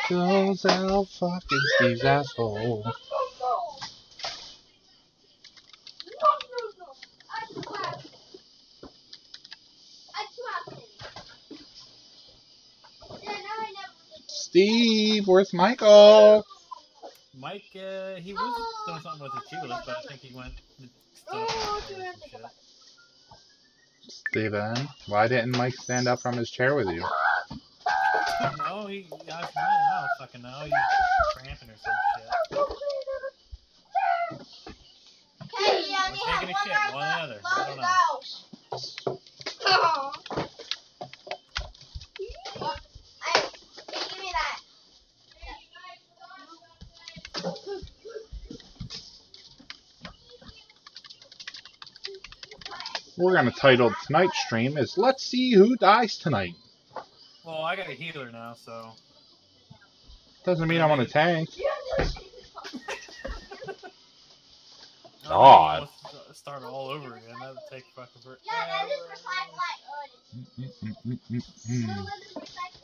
Goes out fucking Steve's asshole. Steve, where's Michael? Mike, he was doing something with his Cheetos, but I think he went. Steven, why didn't Mike stand up from his chair with you? No, I don't fucking know. He's cramping or some shit. We're taking a shit, one or the other. I don't know. We're gonna title tonight's stream is "Let's See Who Dies Tonight." Well, I got a healer now, so. Doesn't mean I'm on a tank. God. Start all over again. That would take fucking forever.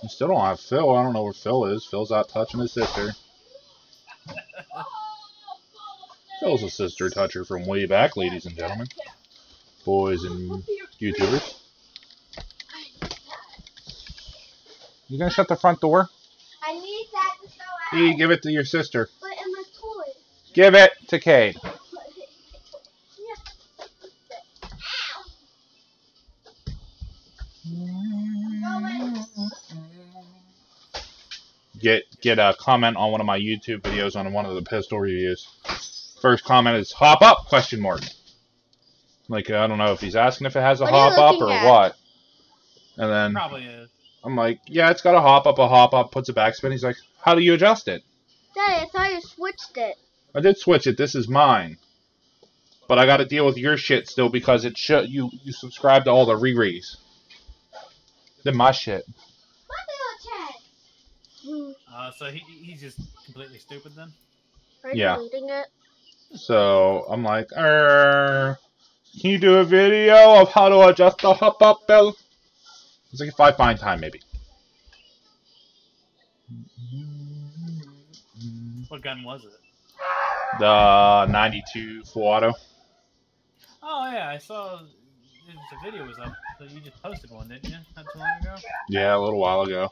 You still don't have Phil. I don't know where Phil is. Phil's out touching his sister. Phil's a sister toucher from way back, ladies and gentlemen. Boys and YouTubers. You gonna shut the front door? I need that to go out. Hey, give it to your sister. But in my toy. Give it to Cade. Get a comment on one of my YouTube videos on one of the pistol reviews. First comment is "hop up?" ? Like, I don't know if he's asking if it has a hop up or what. And then Probably is. I'm like, yeah, it's got a hop up, puts a backspin. He's like, how do you adjust it? Daddy, I thought you switched it. I did switch it. This is mine. But I got to deal with your shit still because it you subscribe to all the Riri's. Then my shit. So he's just completely stupid then? Are you deleting it? So I'm like, can you do a video of how to adjust the hop up, Bill? It's like if I find time, maybe. What gun was it? The 92 full auto. Oh yeah, I saw the video was up. So you just posted one, didn't you? Not too long ago. Yeah, a little while ago.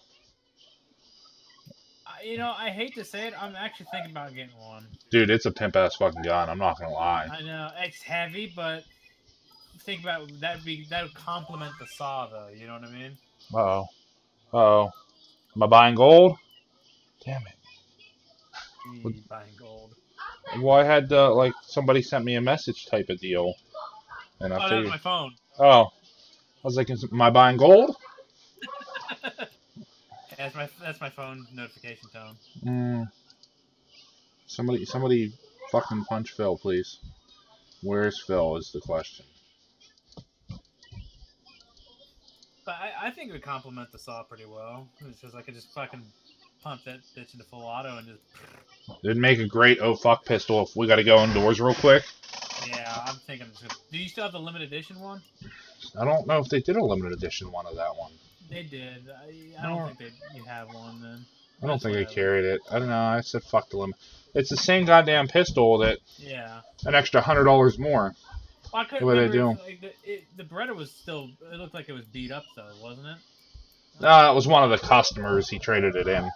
You know, I hate to say it, I'm actually thinking about getting one. Dude, it's a pimp ass fucking gun. I'm not gonna lie. I know it's heavy, but think about it, that would complement the saw, though. You know what I mean? Uh-oh. Am I buying gold? Damn it. Buying gold. Well, I had like somebody sent me a message type of deal, and I figured. That's my phone. Oh, I was like, am I buying gold? That's my phone notification tone. Somebody fucking punch Phil, please. Where's Phil is the question. But I think it would complement the saw pretty well. It's just I could just fucking pump that bitch into full auto and just. It'd make a great oh fuck pistol if we got to go indoors real quick. Yeah, I'm thinking. Do you still have the limited edition one? I don't know if they did a limited edition one of that one. They did. I don't think you have one then. I don't think I carried it. I don't know. I said fuck the limit. It's the same goddamn pistol that. Yeah. An extra $100 more. Well, I couldn't remember. The Beretta was still. It looked like it was beat up though, wasn't it? No, it was one of the customers. He traded it in.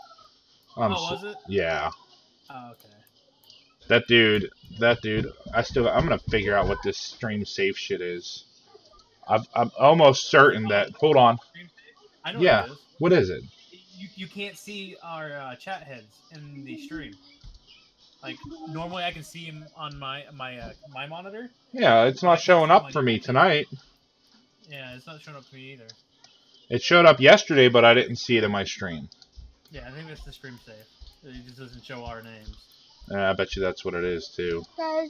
Oh, was it? Yeah. Oh, okay. That dude. I'm gonna figure out what this stream safe shit is. I'm almost certain that. Hold on. I know what it is. What is it? You can't see our chat heads in the stream. Like normally, I can see him on my monitor. Yeah, it's not showing up for me tonight. Yeah, it's not showing up for me either. It showed up yesterday, but I didn't see it in my stream. Yeah, I think that's the stream safe. It just doesn't show our names. I bet you that's what it is too. Guys,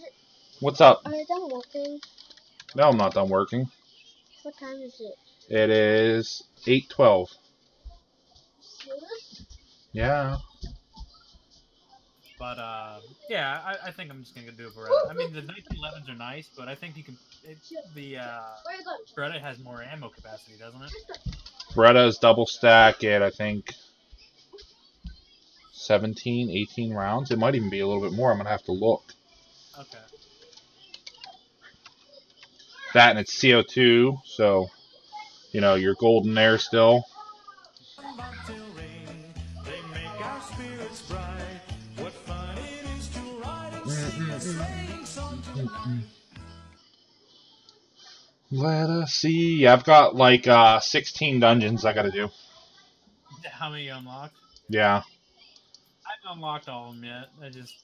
what's up? Are you done working? No, I'm not done working. What time is it? It is 8:12. Yeah. But yeah, I think I'm just gonna do a Beretta. I mean, the 1911s are nice, but I think you can. The Beretta has more ammo capacity, doesn't it? Beretta's double stack at I think 17, 18 rounds. It might even be a little bit more. I'm going to have to look. Okay. That and it's CO2, so, you know, you're golden there still. Let us see. I've got like 16 dungeons I got to do. How many unlocked? Yeah. I haven't unlocked all of them yet. I just,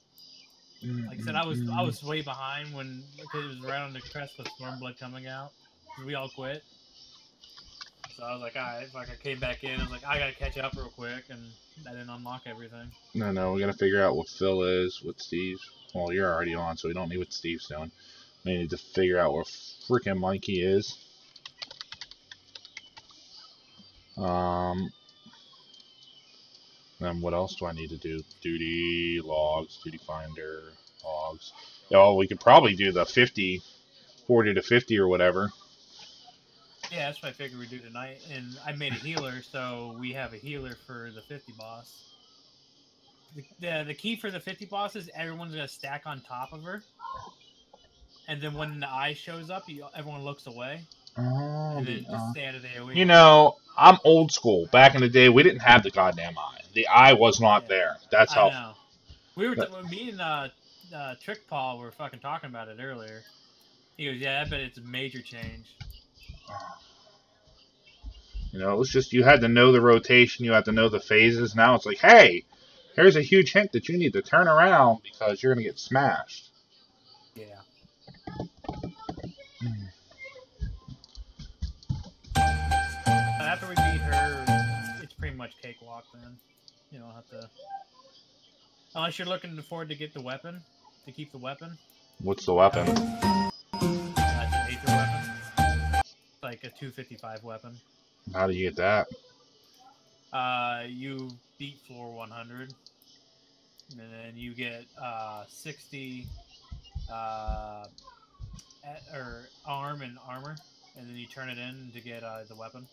like I said, I was way behind because it was right on the crest with Stormblood coming out. We all quit. So I was like, alright, like I came back in. I was like, I gotta catch up real quick, and I didn't unlock everything. No, we got to figure out what Phil is, what Steve's. Well, you're already on, so we don't need what Steve's doing. We need to figure out where freaking Mikey is. Then what else do I need to do? Duty, logs, duty finder, logs. Oh, we could probably do the 40 to 50 or whatever. Yeah, that's what I figured we'd do tonight. And I made a healer, so we have a healer for the 50 boss. The key for the 50 boss is everyone's going to stack on top of her. And then when the eye shows up, everyone looks away. And then just stay out of the AoE. You know, I'm old school. Back in the day, we didn't have the goddamn eye. The eye was not there. That's how. I know. Me and Trick Paul were fucking talking about it earlier. He goes, yeah, I bet it's a major change. You know, it was just, you had to know the rotation, you had to know the phases. Now it's like, hey, here's a huge hint that you need to turn around because you're going to get smashed. Yeah. After we beat her, it's pretty much cakewalk then. You don't have to... Unless you're looking forward to get the weapon, to keep the weapon. What's the weapon? That's an Aether weapon. It's like a 255 weapon. How do you get that? You beat floor 100, and then you get 60 or arm and armor, and then you turn it in to get the weapon.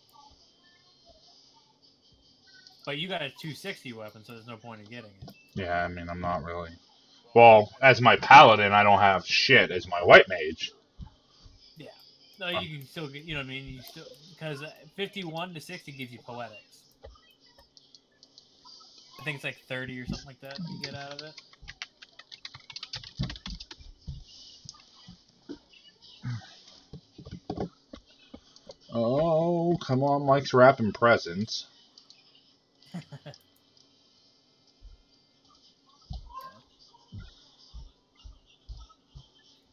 But you got a 260 weapon, so there's no point in getting it. Yeah, I mean, I'm not really... Well, as my paladin, I don't have shit as my white mage. Yeah. No, you can still get, you know what I mean? You still, because 51 to 60 gives you poetics. I think it's like 30 or something like that you get out of it. Oh, come on, Mike's wrapping presents.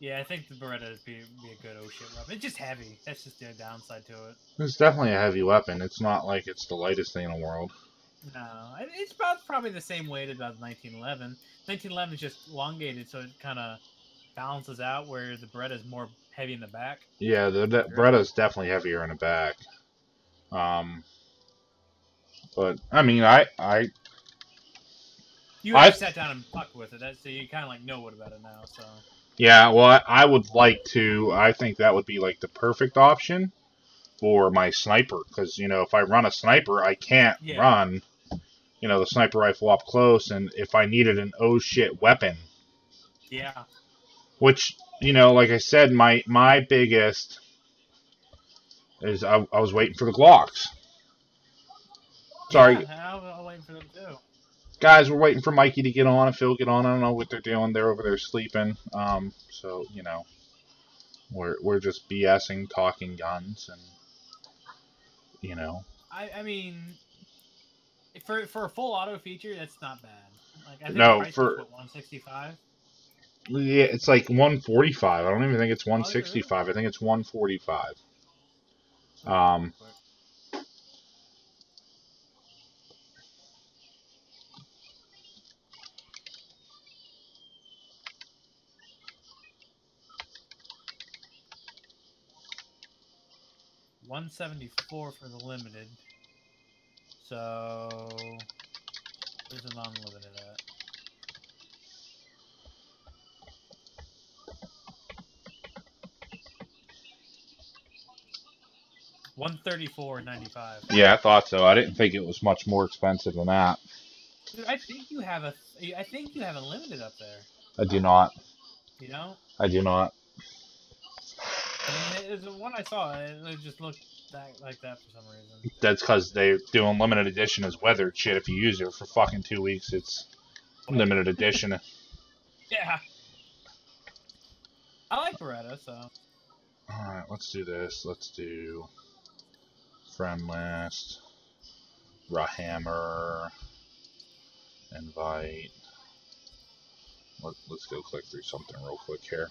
Yeah, I think the Beretta would be a good oh shit weapon. It's just heavy. That's just the downside to it. It's definitely a heavy weapon. It's not like it's the lightest thing in the world. No, it's probably the same weight as 1911. 1911 is just elongated, so it kind of balances out, where the Beretta is more heavy in the back. Yeah, the Beretta is definitely heavier in the back. But I mean, you have sat down and fucked with it, so you kind of like know what about it now. So yeah, well, I would like to. I think that would be like the perfect option for my sniper, because you know, if I run a sniper, I can't run, you know, the sniper rifle up close, and if I needed an oh shit weapon, yeah, which you know, like I said, my biggest is I was waiting for the Glocks. Sorry. Yeah, I'm waiting for them too. Guys, we're waiting for Mikey to get on and Phil get on. I don't know what they're doing. They're over there sleeping. So you know, we're just BSing, talking guns, and you know. I mean, for a full auto feature, that's not bad. Like I think no, the price for is, what, 165. Yeah, it's like 145. I don't even think it's 165. I think it's 145. $174 for the limited. So there's an unlimited at. $134.95. Yeah, I thought so. I didn't think it was much more expensive than that. Dude, I think you have a limited up there. I do not. You know? I do not. I mean, it's the one I saw. It just looked like that for some reason. That's because they do limited edition as weathered shit. If you use it for fucking 2 weeks, it's limited edition. Yeah. I like Beretta, so. Alright, let's do this. Let's do friend list, Rahammer, invite. Let's go click through something real quick here.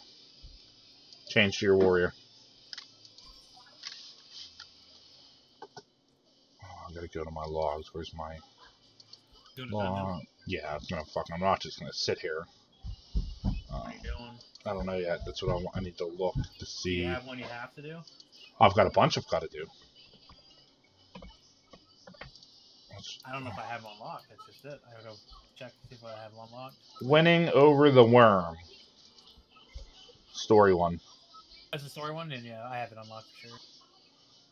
Change to your warrior. Oh, I gotta go to my logs. Where's my log? Yeah, I'm not just gonna sit here. What are you doing? I don't know yet. That's what I want. I need to look to see. Do you have one you have to do? I've got a bunch I've got to do. I don't know if I have unlocked. That's just it. I gotta go check to see if I have unlocked. Winning over the worm. Story one. That's the story one, and yeah, I have it unlocked for sure.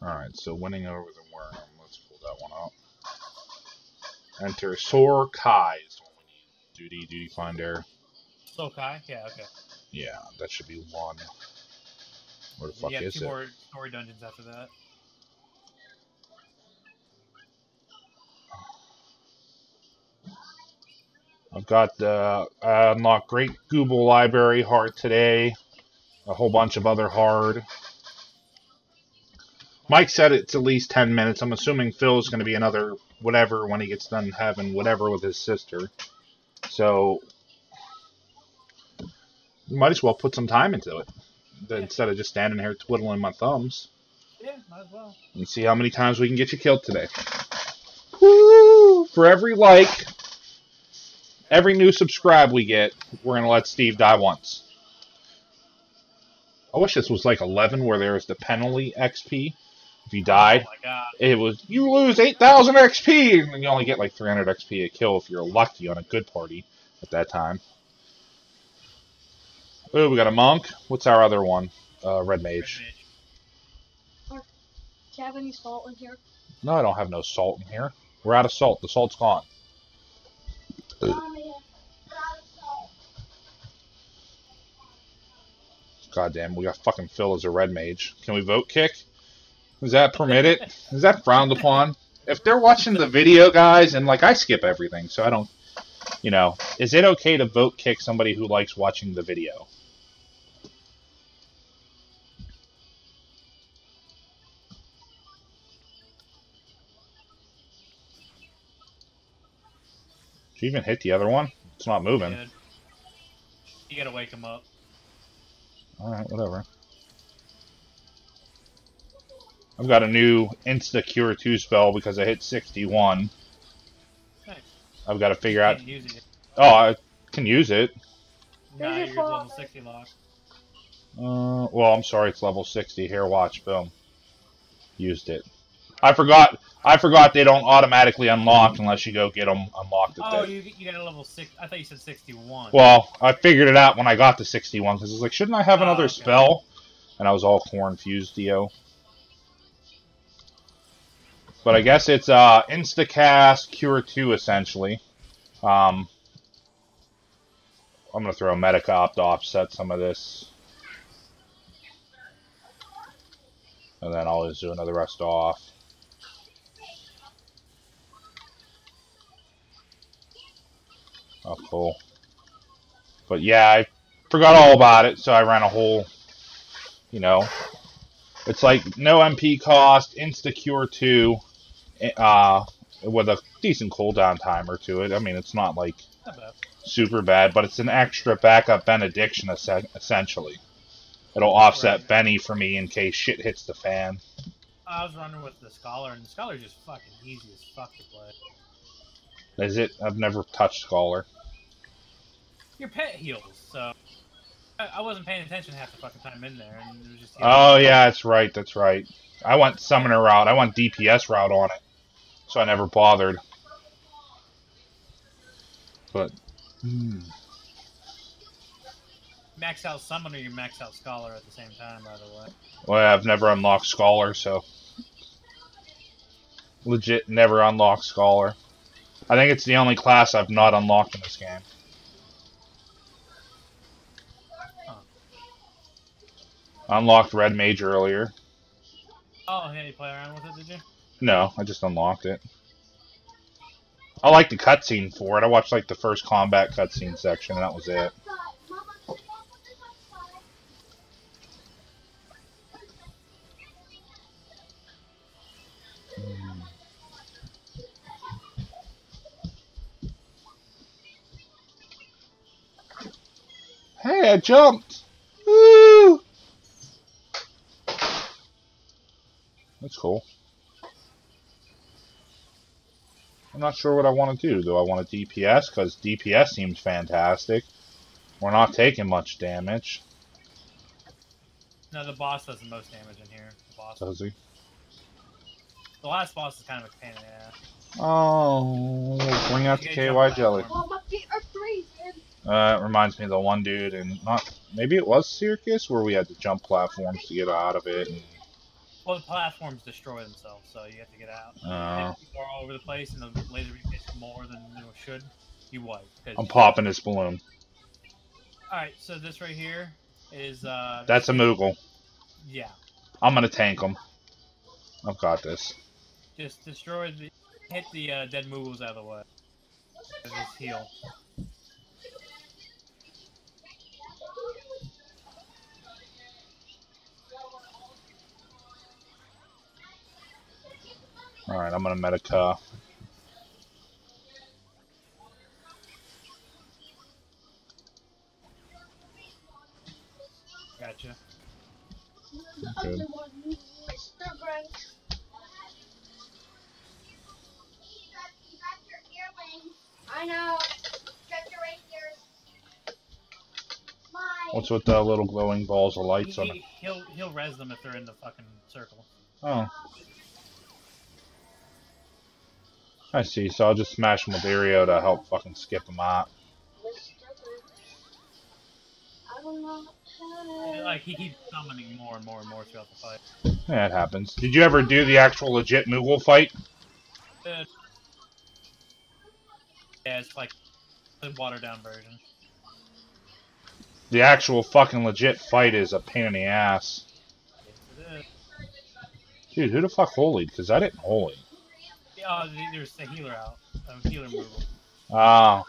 Alright, so winning over the worm. Let's pull that one up. Enter Sor Kai is what we need. Duty finder. Sokai? Yeah, okay. Yeah, that should be one. Where the fuck you have is two it? more story dungeons after that. I've got the unlocked Great Google Library hard today. A whole bunch of other hard. Mike said it's at least 10 minutes. I'm assuming Phil's going to be another whatever when he gets done having whatever with his sister. So, might as well put some time into it. Instead of just standing here twiddling my thumbs. Yeah, might as well. And see how many times we can get you killed today. Woo! For every like, every new subscribe we get, we're going to let Steve die once. I wish this was like 11 where there was the penalty XP. If you died, oh my God. It was, you lose 8,000 XP, and you only get like 300 XP a kill if you're lucky on a good party at that time. Oh, we got a monk. What's our other one? Red Mage. Do you have any salt in here? No, I don't have no salt in here. We're out of salt. The salt's gone. Goddamn, we got fucking Phil as a red mage. Can we vote kick? Is that permitted? Is that frowned upon? If they're watching the video, guys, and like I skip everything, so I don't, you know, is it okay to vote kick somebody who likes watching the video? Did you even hit the other one? It's not moving. Yeah. You gotta wake him up. Alright, whatever. I've got a new Insta Cure 2 spell because I hit 61. Nice. I've got to figure out... Can't use it. Oh, I can use it. Nah, you're level 60 lock. Well, I'm sorry, it's level 60. Here, watch. Boom. Used it. I forgot they don't automatically unlock unless you go get them unlocked. Oh, you got a level 6. I thought you said 61. Well, I figured it out when I got to 61 because I was like, shouldn't I have another okay. spell? And I was all confused, Dio. But I guess it's Instacast Cure 2 essentially. I'm gonna throw a Metacop to offset some of this. And then I'll just do another rest off. Oh, cool. But yeah, I forgot all about it, so I ran a whole, you know, it's like no MP cost, Insta-Cure 2, with a decent cooldown timer to it. I mean, it's not like super bad, but it's an extra backup benediction, essentially. It'll offset Benny for me in case shit hits the fan. I was running with the Scholar, and the Scholar's just fucking easy as fuck to play. Is it? I've never touched Scholar. Your pet heals, so... I wasn't paying attention half the fucking time in there, and it was just... Oh, yeah, that's right, that's right. I went Summoner route. I went DPS route on it, so I never bothered. But... Max out Summoner, you max out Scholar at the same time, by the way. Well, I've never unlocked Scholar, so... Legit never unlocked Scholar. I think it's the only class I've not unlocked in this game. Huh. I unlocked Red Mage earlier. Oh, yeah, you play around with it, did you? No, I just unlocked it. I liked the cutscene for it. I watched like the first combat cutscene section, and that was it. Hey, I jumped! Woo! That's cool. I'm not sure what I want to do. Do I want a DPS? Because DPS seems fantastic. We're not taking much damage. No, the boss does the most damage in here. The boss. Does he? The last boss is kind of a pain in the ass. Oh, bring out the KY jelly. Oh, my feet are freezing. It reminds me of the one dude, and maybe it was Circus, where we had to jump platforms to get out of it. And, well, the platforms destroy themselves, so you have to get out. If people are all over the place, and the laser beam hits more than it should, you wipe. I'm popping this balloon. Alright, so this right here is... That's a Moogle. Yeah. I'm gonna tank him. I've got this. Just destroy the... Hit the dead Moogles out of the way. Just heal. Alright, I'm gonna Medica. Gotcha. Good. I know. What's with the little glowing balls of lights on it? He'll res them if they're in the fucking circle. Oh. I see, so I'll just smash him with Aereo to help fucking skip him out. I don't know. Like, he keeps summoning more and more and more throughout the fight. Yeah, it happens. Did you ever do the actual legit Moogle fight? Yeah, it's like the watered down version. The actual fucking legit fight is a pain in the ass. Yes, it is. Dude, who the fuck holied? Because I didn't holy. Yeah, there's the healer out. Healer Moogle. Ah.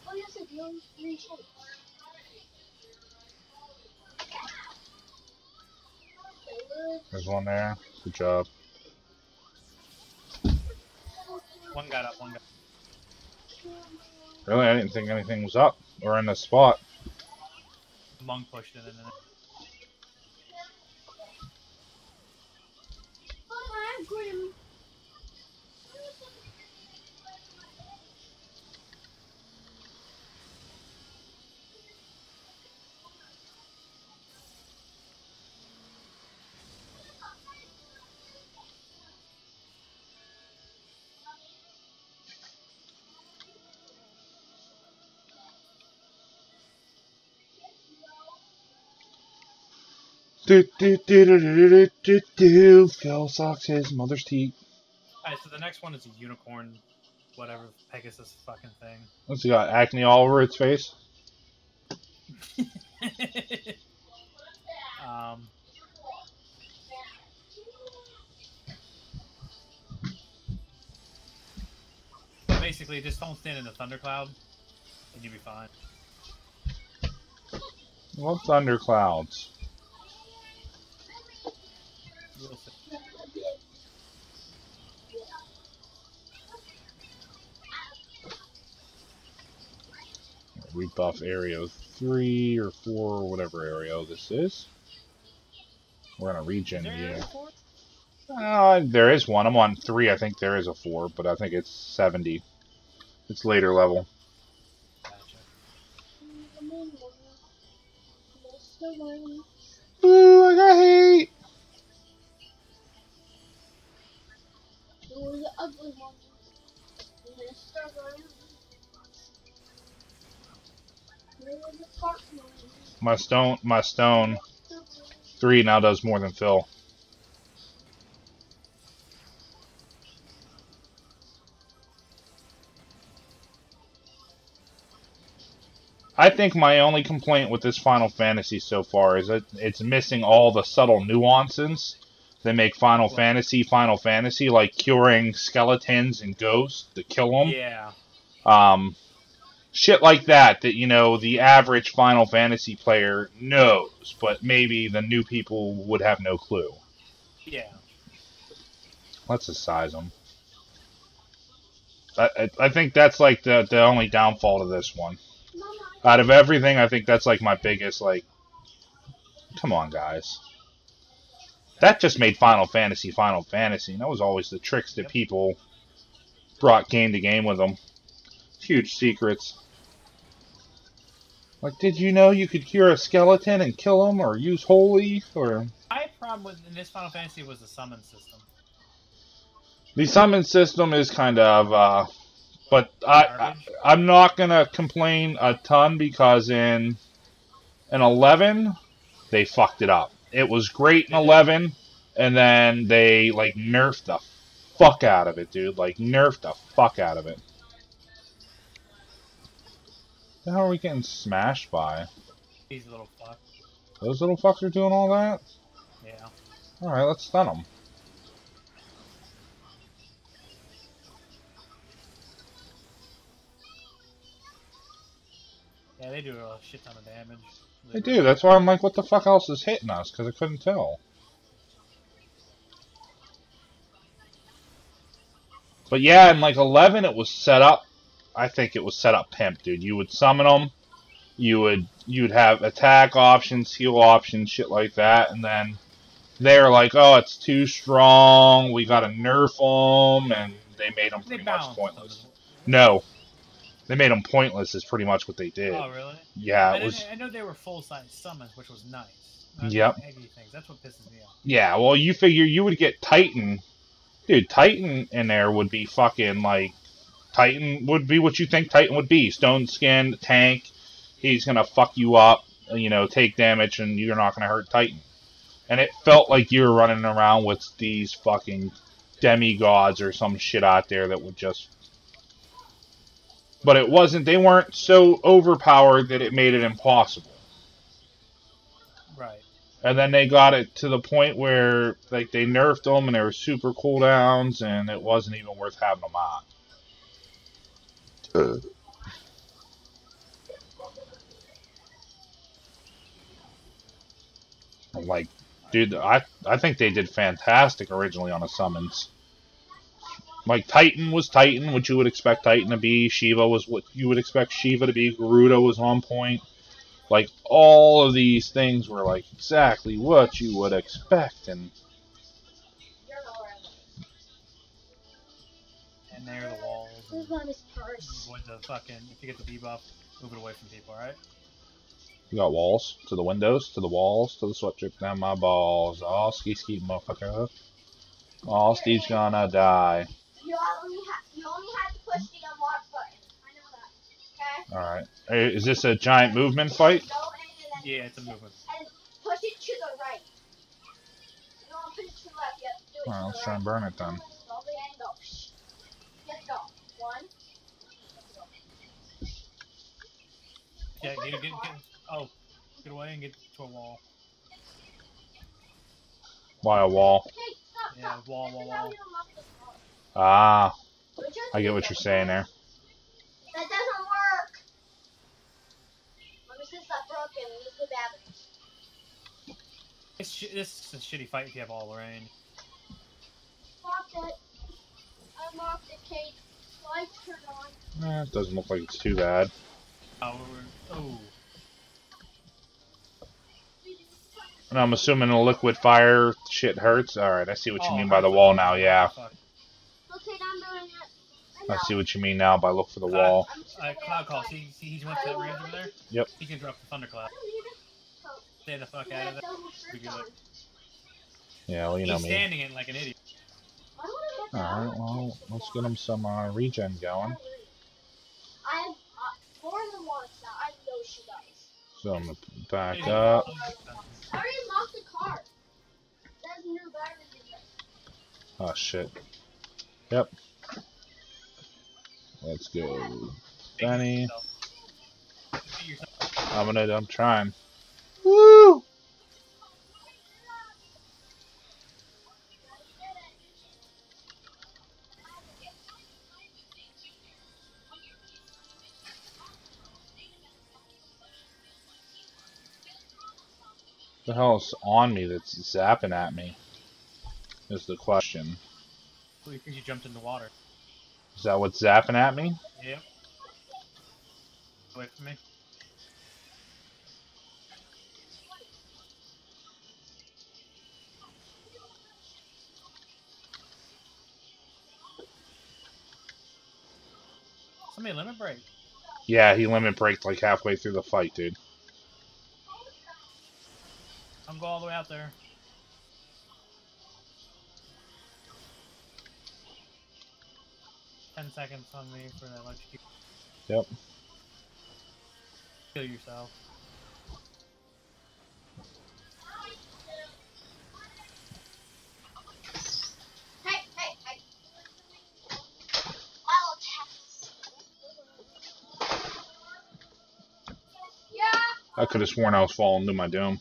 Oh, yes, I do. There's one there. Good job. One got up, one got up. Really? I didn't think anything was up or in the spot. Monk pushed it in it. I'm Grim. Phil sucks his mother's teeth. Alright, so the next one is a unicorn, whatever, Pegasus fucking thing. What's he got? Acne all over its face? Basically, just don't stand in the thundercloud, and you'll be fine. What thunderclouds? You'll see. Rebuff Aereo 3 or 4 or whatever Aereo this is. We're in a region here. There is one. I'm on 3. I think there is a 4, but I think it's 70. It's later level. Gotcha. Ooh, I got hate! The ugly one. My stone 3 now does more than Phil. I think my only complaint with this Final Fantasy so far is that it's missing all the subtle nuances that make Final Fantasy, like curing skeletons and ghosts to kill them. Yeah. Shit like that, you know, the average Final Fantasy player knows, but maybe the new people would have no clue. Yeah. Let's just size them. I think that's like the only downfall to this one. Out of everything, I think that's like my biggest, like, come on, guys. That just made Final Fantasy Final Fantasy. And that was always the tricks that people brought game to game with them. Huge secrets. Like, did you know you could cure a skeleton and kill him, or use holy, or... My problem with in this Final Fantasy was the summon system. The summon system is kind of, but I'm not gonna complain a ton because in 11, they fucked it up. It was great in 11, and then they, like, nerfed the fuck out of it, dude. Like, nerfed the fuck out of it. The hell are we getting smashed by? These little fucks. Those little fucks are doing all that? Yeah. Alright, let's stun them. Yeah, they do a shit ton of damage. They do, that's why I'm like, what the fuck else is hitting us? Because I couldn't tell. But yeah, in like 11 it was set up, I think it was set up pimp, dude. You would summon them, you'd have attack options, heal options, shit like that, and then they're like, oh, it's too strong, we gotta nerf them, and they made them pretty much pointless. No. They made them pointless is pretty much what they did. Oh, really? Yeah, it was... I know they were full-size summons, which was nice. Yep. Eggy things. That's what pisses me off. Yeah, well, you figure you would get Titan. Dude, Titan in there would be fucking, like... Titan would be what you think Titan would be. Stone skin, tank. He's gonna fuck you up, you know, take damage, and you're not gonna hurt Titan. And it felt like you were running around with these fucking demigods or some shit out there that would just... But it wasn't, they weren't so overpowered that it made it impossible. Right. And then they got it to the point where, like, they nerfed them and there were super cooldowns and it wasn't even worth having them on. Like, dude, I think they did fantastic originally on the summons. Like, Titan was Titan, what you would expect Titan to be. Shiva was what you would expect Shiva to be. Garuda was on point. Like, all of these things were, like, exactly what you would expect. And there are the walls. Who's on his purse? Avoid the fucking... If you get the debuff, move it away from people, alright? you got walls to the windows, to the walls, to the sweat drip down my balls. Oh, ski, motherfucker. Oh, Steve's gonna die. You only have to push the unlock button. I know that. Okay? Alright. Hey, is this a giant movement fight? Yeah, it's a movement. And push it to the right. You don't push it to the left. You have to do it. Alright, let's try and burn it then. Slowly and go. Let's go. One. Yeah, get away and get to a wall. Why a wall? Yeah, wall. Ah, I get what you're saying there. That doesn't work. This is not broken. This is the battery. This is a shitty fight if you have all Lorraine. Lock it. Unlock the cage. Lights turn on. It doesn't look like it's too bad. Oh. And I'm assuming the liquid fire shit hurts. Alright, I see what you mean by the wall now, yeah. Okay, I'm doing it. I see what you mean now by look for the wall. Cloud Call, see he's went to that range over there? Yep. He can drop the Thundercloud. Stay the fuck out of it. Be good. Yeah, well, you know He's me. standing it like an idiot. Alright, well, let's get him some regen going. I have more than once now. I know she does. So I'm gonna back up. I already locked the car. There's new batteries in there. Oh shit. Yep. Let's go. Benny. Be yourself. I'm trying. Woo! The hell's on me that's zapping at me? Is the question. Because you jumped in the water. Is that what's zapping at me? Yep. Away from me. Somebody limit break. Yeah, he limit braked like halfway through the fight, dude. I'm go all the way out there. "10 seconds on me for that electrocute. Yep. Kill yourself." Hey, hey, hey. I'll Yeah. I could have sworn I was falling into my doom.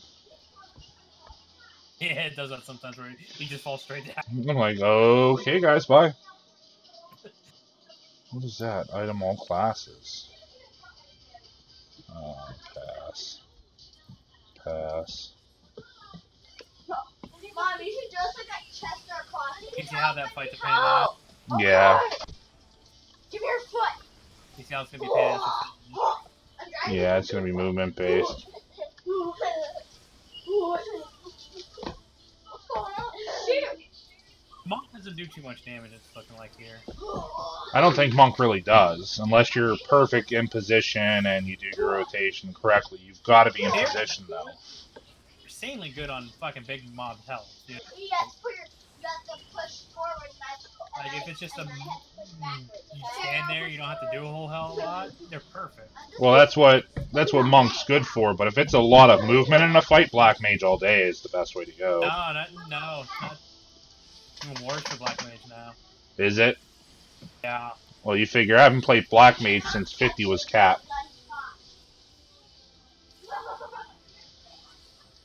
Yeah, it does that sometimes where he just falls straight down. I'm like, okay, guys, bye. What is that? Item all classes. Pass. Pass. Mom, you should just look at Chester across. You see how that fight's a pain in the ass? Yeah. Give me your foot. You see how it's gonna be a pain in the ass? Yeah, it's gonna be movement based. Shoot. Monk doesn't do too much damage, it's looking like here. I don't think Monk really does, unless you're perfect in position and you do your rotation correctly. You've got to be in position though. You're insanely good on fucking big mob health. Dude. Yes, you have to push forward magical. Like if it's just you stand there, you don't have to do a whole hell of a lot. They're perfect. Well, that's what Monk's good for. But if it's a lot of movement in a fight, Black Mage all day is the best way to go. No, not even worse for Black Mage now. Is it? Yeah. Well, you figure I haven't played Black Mage since 50 was cap.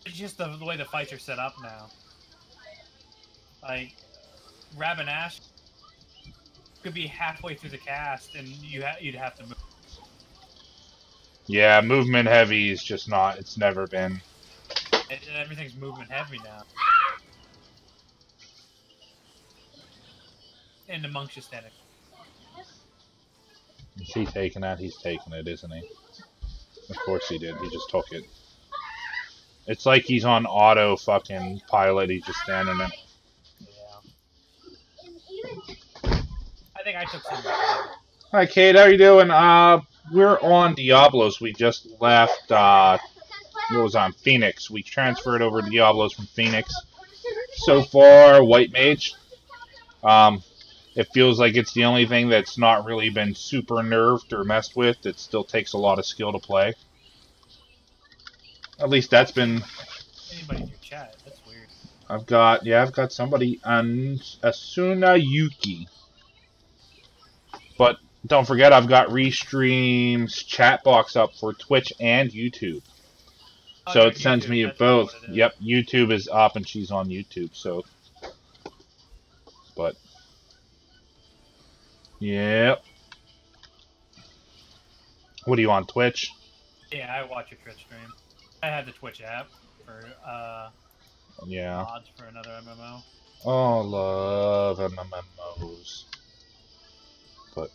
It's just the way the fights are set up now. Like, Rabanash could be halfway through the cast, and you'd have to move. Yeah, movement heavy is just not. It's never been. Everything's movement heavy now. And the Monk's just standing. Is he taking that? He's taking it, isn't he? Of course he did. He just took it. It's like he's on auto fucking pilot. He's just standing there. Yeah. I think I took some. Hi, Kate. How you doing? We're on Diablos. We just left. What was on Phoenix? We transferred over to Diablos from Phoenix. So far, White Mage. It feels like it's the only thing that's not really been super nerfed or messed with. It still takes a lot of skill to play. At least that's been. Anybody in your chat? That's weird. I've got somebody on Asuna Yuki. But don't forget, I've got Restream's chat box up for Twitch and YouTube. Oh, So it sends YouTube, me that's both. what it is. Yep, YouTube is up and she's on YouTube. So, but yep. What are you on Twitch? Yeah, I watch your Twitch stream. I have the Twitch app for Yeah. mods for another MMO. Oh, love MMOs. But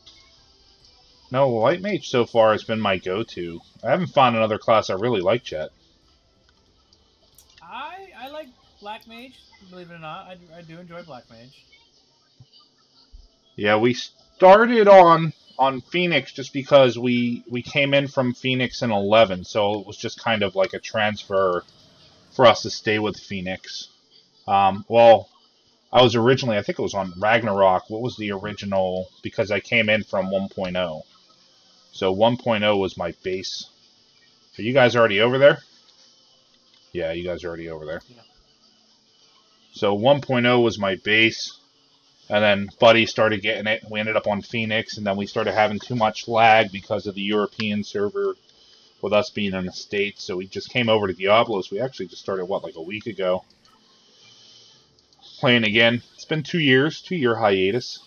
no, White Mage so far has been my go-to. I haven't found another class I really like yet. I like Black Mage, believe it or not. I do enjoy Black Mage. Yeah, we started on Phoenix just because we came in from Phoenix in 11, so it was just kind of like a transfer for us to stay with Phoenix. Well, I was originally, I think it was on Ragnarok. What was the original? Because I came in from 1.0. So 1.0 was my base. Are you guys already over there? Yeah, you guys are already over there. Yeah. So 1.0 was my base. And then Buddy started getting it. We ended up on Phoenix, and then we started having too much lag because of the European server with us being in the States. So we just came over to Diablos. We actually just started, what, like a week ago. Playing again. It's been 2 years, 2-year hiatus.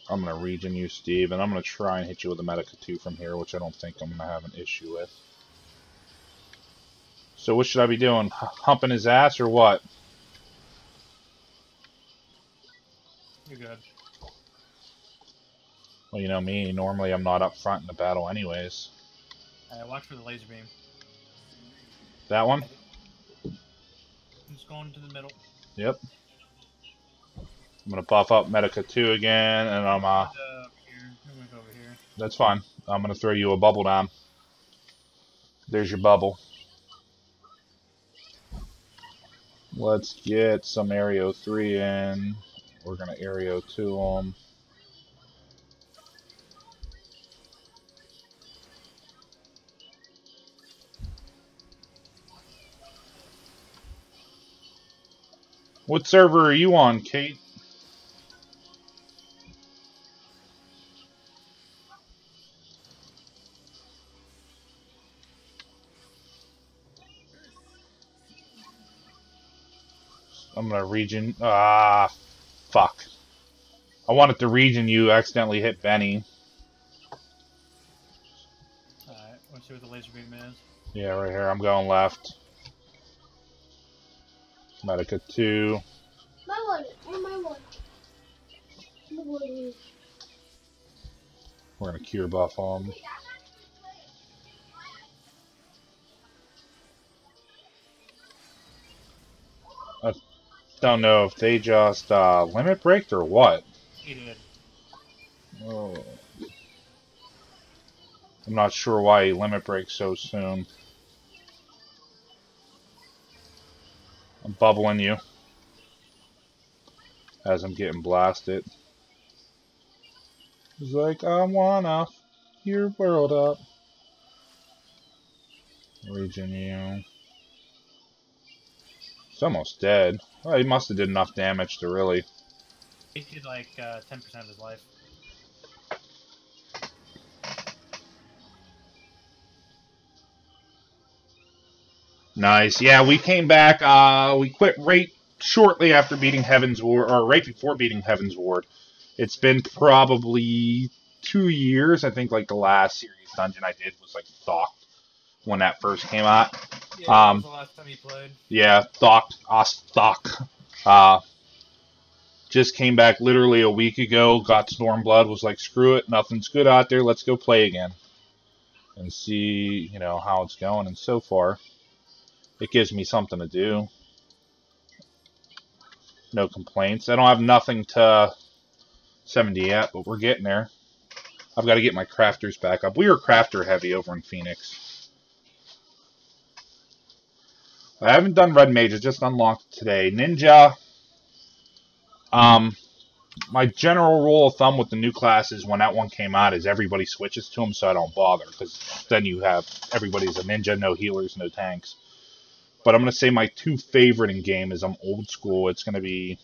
I'm going to region you, Steve, and I'm going to try and hit you with a Medica 2 from here, which I don't think I'm going to have an issue with. So what should I be doing? Humping his ass or what? You're good. Well, you know me. Normally I'm not up front in the battle anyways. Watch for the laser beam. That one? I'm just going to the middle. Yep. I'm going to buff up Medica 2 again, and I'm over here. That's fine. I'm going to throw you a bubble down. There's your bubble. Let's get some Aereo 3 in. We're going to Aereo 2 them. What server are you on, Kate? I'm gonna region. Ah, fuck. I wanted to region you, accidentally hit Benny. Alright, let's see what the laser beam is. Yeah, right here. I'm going left. Medica 2. My one. Oh, my one. My one. We're gonna cure buff them. I don't know if they just limit breaked or what. He did. Oh. I'm not sure why he limit breaks so soon. I'm bubbling you as I'm getting blasted. He's like, I wanna your world up. Region you. He's almost dead. Well, he must have did enough damage to really. He did like 10% of his life. Nice. Yeah, we came back. We quit right shortly after beating Heaven's Ward, or right before beating Heaven's Ward. It's been probably 2 years. I think like the last serious dungeon I did was like Thok when that first came out. Yeah, that was the last time he played. Yeah, Thok. Just came back literally a week ago. Got Stormblood. Was like, screw it. Nothing's good out there. Let's go play again and see, you know, how it's going. And so far, it gives me something to do. No complaints. I don't have nothing to 70 yet, but we're getting there. I've got to get my crafters back up. We were crafter heavy over in Phoenix. I haven't done Red Mage. I just unlocked today. Ninja. My general rule of thumb with the new classes when that one came out is everybody switches to them, so I don't bother, because then you have everybody's a ninja, no healers, no tanks. But I'm going to say my two favorite in game is I'm old school. It's going to be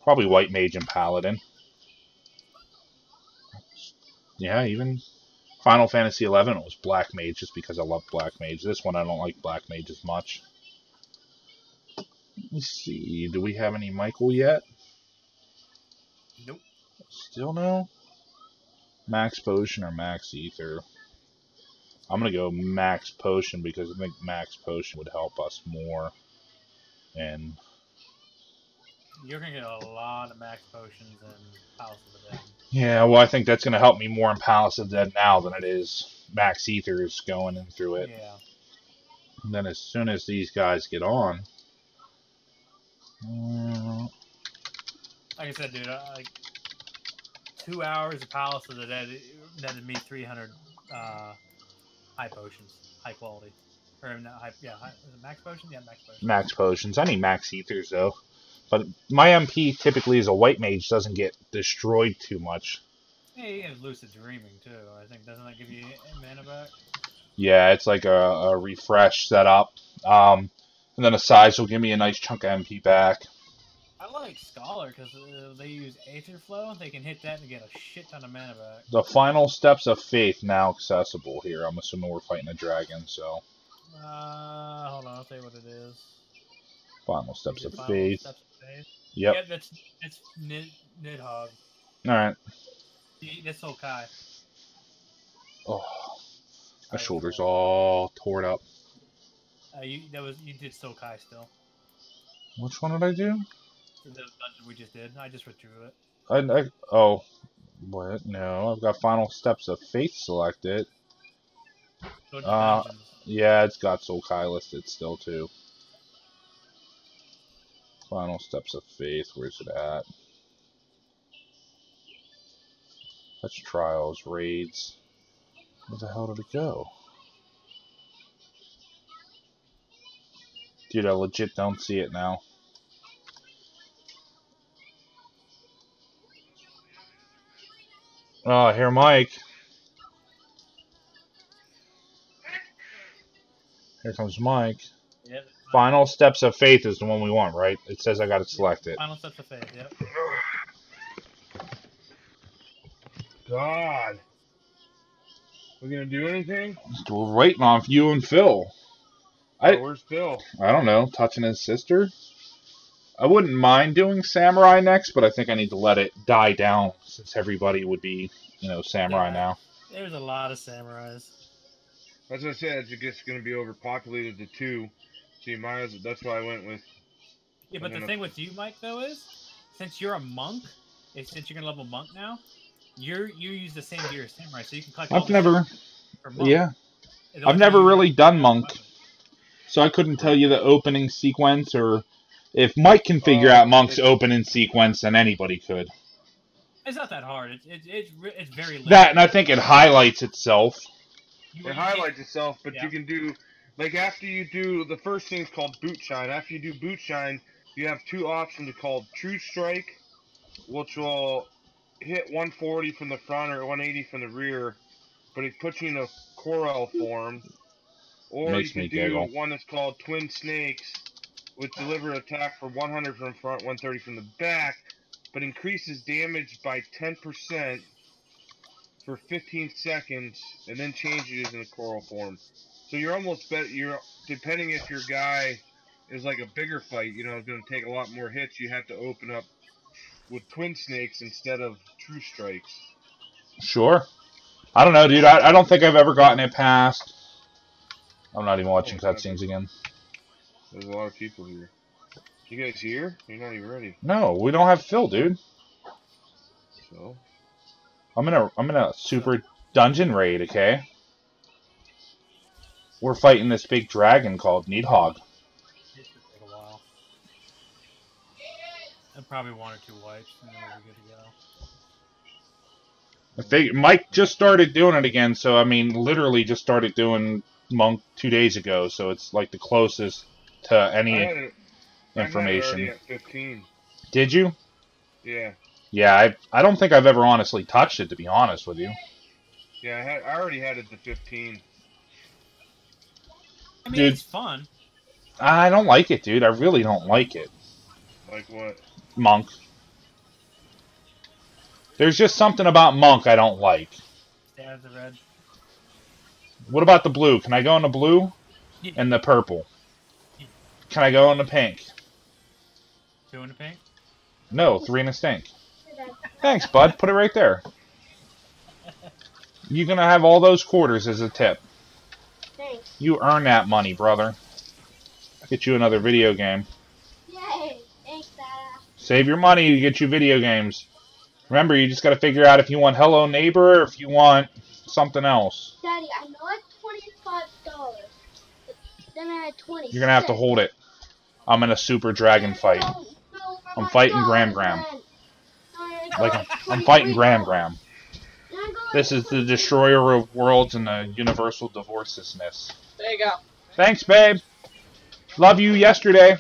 probably White Mage and Paladin. Yeah, even Final Fantasy XI was Black Mage just because I love Black Mage. This one I don't like Black Mage as much. Let me see. Do we have any Michael yet? Nope. Still no? Max Potion or Max Ether? I'm going to go Max Potion because I think Max Potion would help us more. And you're going to get a lot of Max Potions in Palace of the Dead. Yeah, well, I think that's going to help me more in Palace of the Dead now than it is Max Ether's going in through it. Yeah. And then as soon as these guys get on... like I said, dude, like 2 hours of Palace of the Dead netted me 300 high potions, high quality. Or not high, yeah, is it Max Potions? Yeah, Max Potions. Max Potions. I need Max Ethers, though. But my MP typically as a White Mage doesn't get destroyed too much. Yeah, you get Lucid Dreaming, too, I think. Doesn't that give you mana back? Yeah, it's like a refresh setup. And then a size will give me a nice chunk of MP back. I like Scholar because they use Aether Flow. They can hit that and get a shit ton of mana back. The final steps of faith now accessible here. I'm assuming we're fighting a dragon, so. Hold on, I'll tell you what it is. Final steps of Final faith. Steps of Faith. Yep. Yeah, that's Nidhogg. Alright. That's Sulkai. Oh. My shoulder's all torn up. You did Sulkai still. Which one did I do? The dungeon we just did. I just withdrew it. Oh. What? No, I've got final steps of faith selected. Go to dungeons. Yeah, it's got Soul Kai listed still too. Final steps of faith, where's it at? That's trials, raids. Where the hell did it go? Dude, I legit don't see it now. Oh, here, Mike. Here comes Mike. Yep. Final steps of faith is the one we want, right? It says I gotta select it. Final steps of faith, yep. God. We gonna do anything? We're waiting on you and Phil. Where's Phil? I don't know, touching his sister? I wouldn't mind doing Samurai next, but I think I need to let it die down since everybody would be, Samurai now. There's a lot of samurais. As I said, it's just going to be overpopulated to 2. So you might as well, that's why I went with... Yeah, but the thing with you, Mike, though, is, since you're a monk, since you're going to level monk now, you use the same gear as samurai, so you can collect I've never monk. really done monk, so I couldn't tell you the opening sequence, or if Mike can figure out monk's opening sequence, then anybody could. It's not that hard. It's very limited. That, and I think it highlights itself. It highlights itself, but you can do, like after you do, the first thing's called Boot Shine. After you do Boot Shine, you have 2 options called True Strike, which will hit 140 from the front or 180 from the rear, but it puts you in a Corel form. Or Makes you me can do giggle. one that's called Twin Snakes, which deliver attack for 100 from front, 130 from the back, but increases damage by 10% for 15 seconds, and then changes in the coral form. So you're almost depending if your guy is like a bigger fight, it's going to take a lot more hits, you have to open up with Twin Snakes instead of True Strikes. Sure. I don't know, dude. I don't think I've ever gotten it past. I'm not even watching cutscenes again. There's a lot of people here. You guys here? You're not even ready. No, we don't have Phil, dude. So? I'm in a super dungeon raid, okay? We're fighting this big dragon called Nidhogg. It should take a while. And probably 1 or 2 wipes, and then we'll be good to go. I think Mike just started doing it again, so I mean, literally just started doing Monk 2 days ago, so it's like the closest to any information. I had it already at 15. Did you? Yeah. Yeah, I don't think I've ever honestly touched it, to be honest with you. Yeah, I already had it to 15. I mean, Dude, it's fun. I don't like it, dude. I really don't like it. Like what? Monk. There's just something about Monk I don't like. Yeah, the red. What about the blue? Can I go in the blue? Yeah. And the purple? Can I go in the pink? 2 in the pink? No, 3 in the stink. Thanks, bud. Put it right there. You're gonna have all those quarters as a tip. Thanks. You earn that money, brother. Get you another video game. Yay. Thanks, Dada. Save your money to get you video games. Remember, you just gotta figure out if you want Hello Neighbor or if you want something else. Daddy, I know it's $25. Then I had 20. You're gonna have to hold it. I'm in a super dragon fight. I'm fighting Gram Gram. Like, I'm fighting Gram Gram. This is the destroyer of worlds and the universal divorcelessness. There you go. Thanks, babe. Love you yesterday.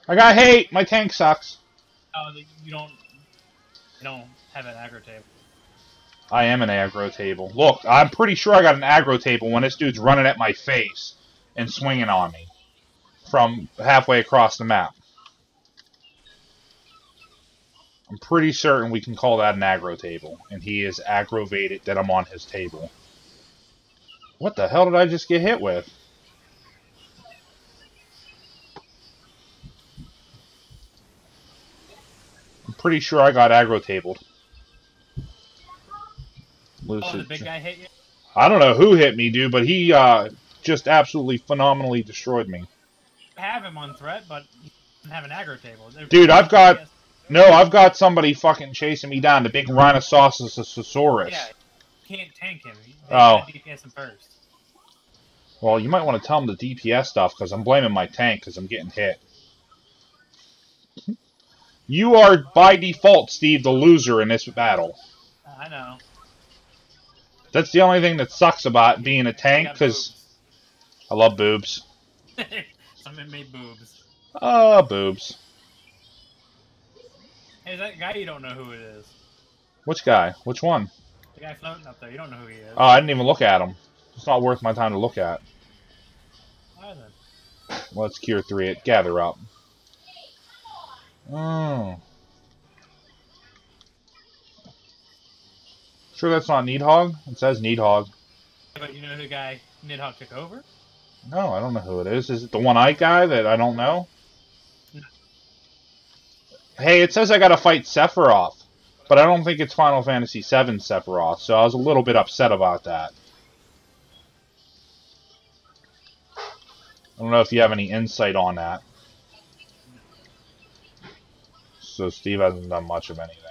I got hate. My tank sucks. Oh, you don't have an aggro table. I am an aggro table. Look, I'm pretty sure I got an aggro table when this dude's running at my face and swinging on me. from halfway across the map. I'm pretty certain we can call that an aggro table, and he is aggravated that I'm on his table. What the hell did I just get hit with? I'm pretty sure I got aggro tabled. Oh, the big guy hit you? I don't know who hit me, dude, but he just absolutely phenomenally destroyed me. I have him on threat, but he doesn't have an aggro table. Dude, I've got somebody fucking chasing me down, the big Rhinoceros. Yeah, you can't tank him. They Oh. gotta DPS him first. Well, you might want to tell him the DPS stuff, because I'm blaming my tank, because I'm getting hit. You are, by default, Steve, the loser in this battle. I know. That's the only thing that sucks about being a tank, because I love boobs. Someone made boobs. Boobs. Hey, that guy, you don't know who it is. Which guy? Which one? The guy floating up there, you don't know who he is. Oh, I didn't even look at him. It's not worth my time to look at. Why then? Let's cure 3 it. Gather up. Oh. Sure that's not Needhog? It says Needhog. But you know who the guy Nidhogg took over? No, I don't know who it is. Is it the one-eyed guy that I don't know? No. Hey, it says I gotta fight Sephiroth. But I don't think it's Final Fantasy VII Sephiroth, so I was a little bit upset about that. I don't know if you have any insight on that. So Steve hasn't done much of anything.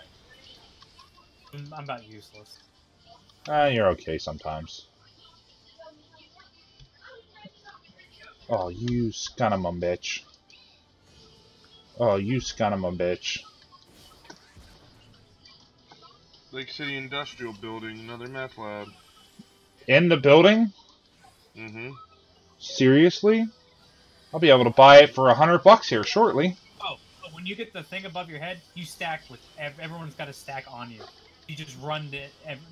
I'm about useless. You're okay sometimes. Oh, you scum of a bitch. Oh, you scum of a bitch. Lake City Industrial Building, another meth lab. In the building? Mm-hmm. Seriously? I'll be able to buy it for $100 here shortly. Oh, but when you get the thing above your head, you stack with everyone's got a stack on you. You just run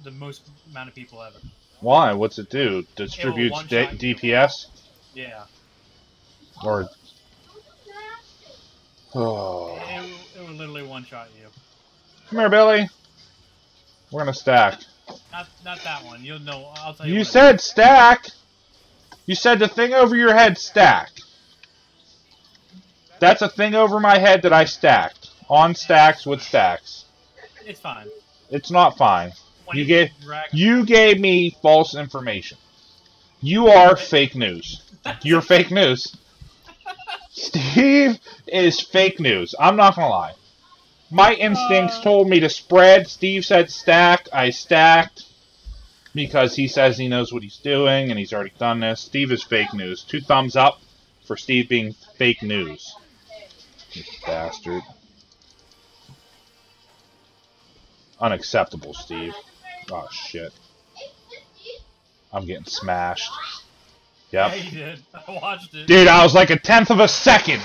the most amount of people ever. Why? What's it do? Distributes DPS? Yeah. Or... Oh. It will literally one-shot you. Come here, Billy. We're gonna stack. Not that one. You'll know. I'll tell you. You said stack! You said the thing over your head stack. That's a thing over my head that I stacked. On stacks with stacks. It's fine. It's not fine. You gave me false information. You are fake news. You're fake news. Steve is fake news. I'm not gonna lie. My instincts told me to spread. Steve said stack. I stacked. Because he says he knows what he's doing and he's already done this. Steve is fake news. 2 thumbs up for Steve being fake news. You bastard. Unacceptable, Steve. Oh, shit. I'm getting smashed. Yep. Yeah, you did. I watched it. Dude, I was like 1/10 of a second.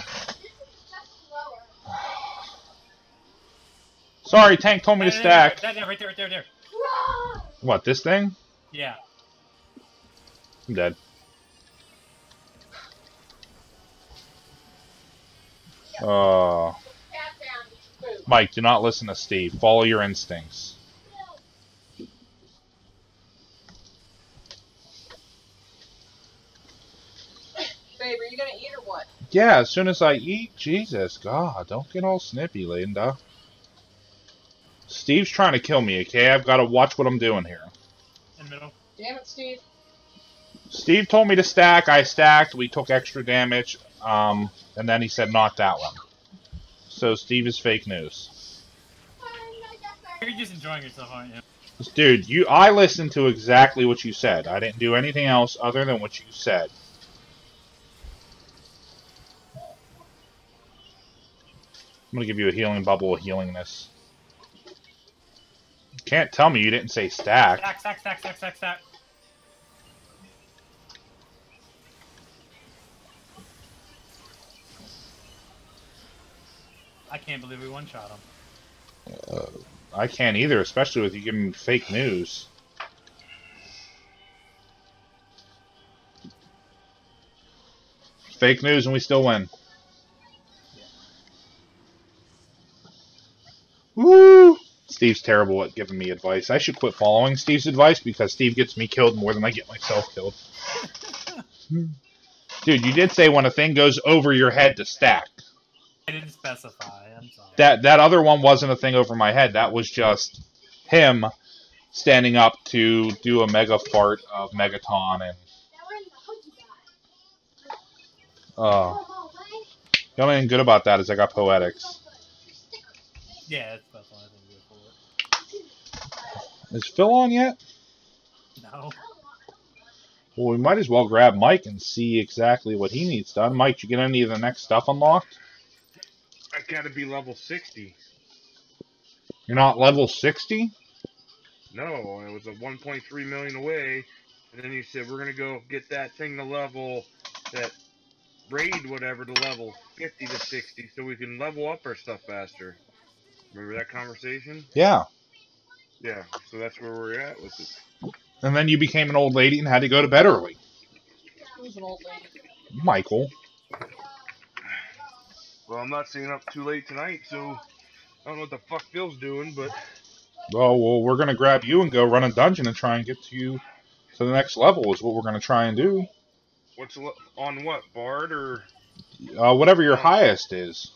Sorry, Tank told me to stack. Right there. What, this thing? Yeah. I'm dead. Mike, do not listen to Steve. Follow your instincts. Babe, are you gonna eat or what? Yeah, as soon as I eat. Jesus, God, don't get all snippy, Linda. Steve's trying to kill me, okay? I've got to watch what I'm doing here. In the middle. Damn it, Steve. Steve told me to stack. I stacked. We took extra damage. And then he said, not that one. So Steve is fake news. You're just enjoying yourself, aren't you? Dude, I listened to exactly what you said. I didn't do anything else other than what you said. I'm going to give you a healing bubble of healingness. You can't tell me you didn't say stack. Stack. I can't believe we one-shot him. I can't either, especially with you giving me fake news. Fake news and we still win. Woo! Steve's terrible at giving me advice. I should quit following Steve's advice because Steve gets me killed more than I get myself killed. Dude, you did say when a thing goes over your head to stack. I didn't specify. I'm sorry. That other one wasn't a thing over my head. That was just him standing up to do a mega fart of Megaton and the only thing good about that is I got poetics. Yeah, that's the only thing good for it. Is Phil on yet? No. Well, we might as well grab Mike and see exactly what he needs done. Mike, did you get any of the next stuff unlocked? I gotta be level 60. You're not level 60? No, I was a 1.3 million away, and then you said we're gonna go get that thing to level, that raid whatever to level 50 to 60, so we can level up our stuff faster. Remember that conversation? Yeah. Yeah, so that's where we're at with it. And then you became an old lady and had to go to bed early. Who's an old lady? Michael. Well, I'm not staying up too late tonight, so I don't know what the fuck Phil's doing, but... Oh, well, we're going to grab you and go run a dungeon and try and get you to the next level is what we're going to try and do. What's on what, Bard or... Whatever your highest is.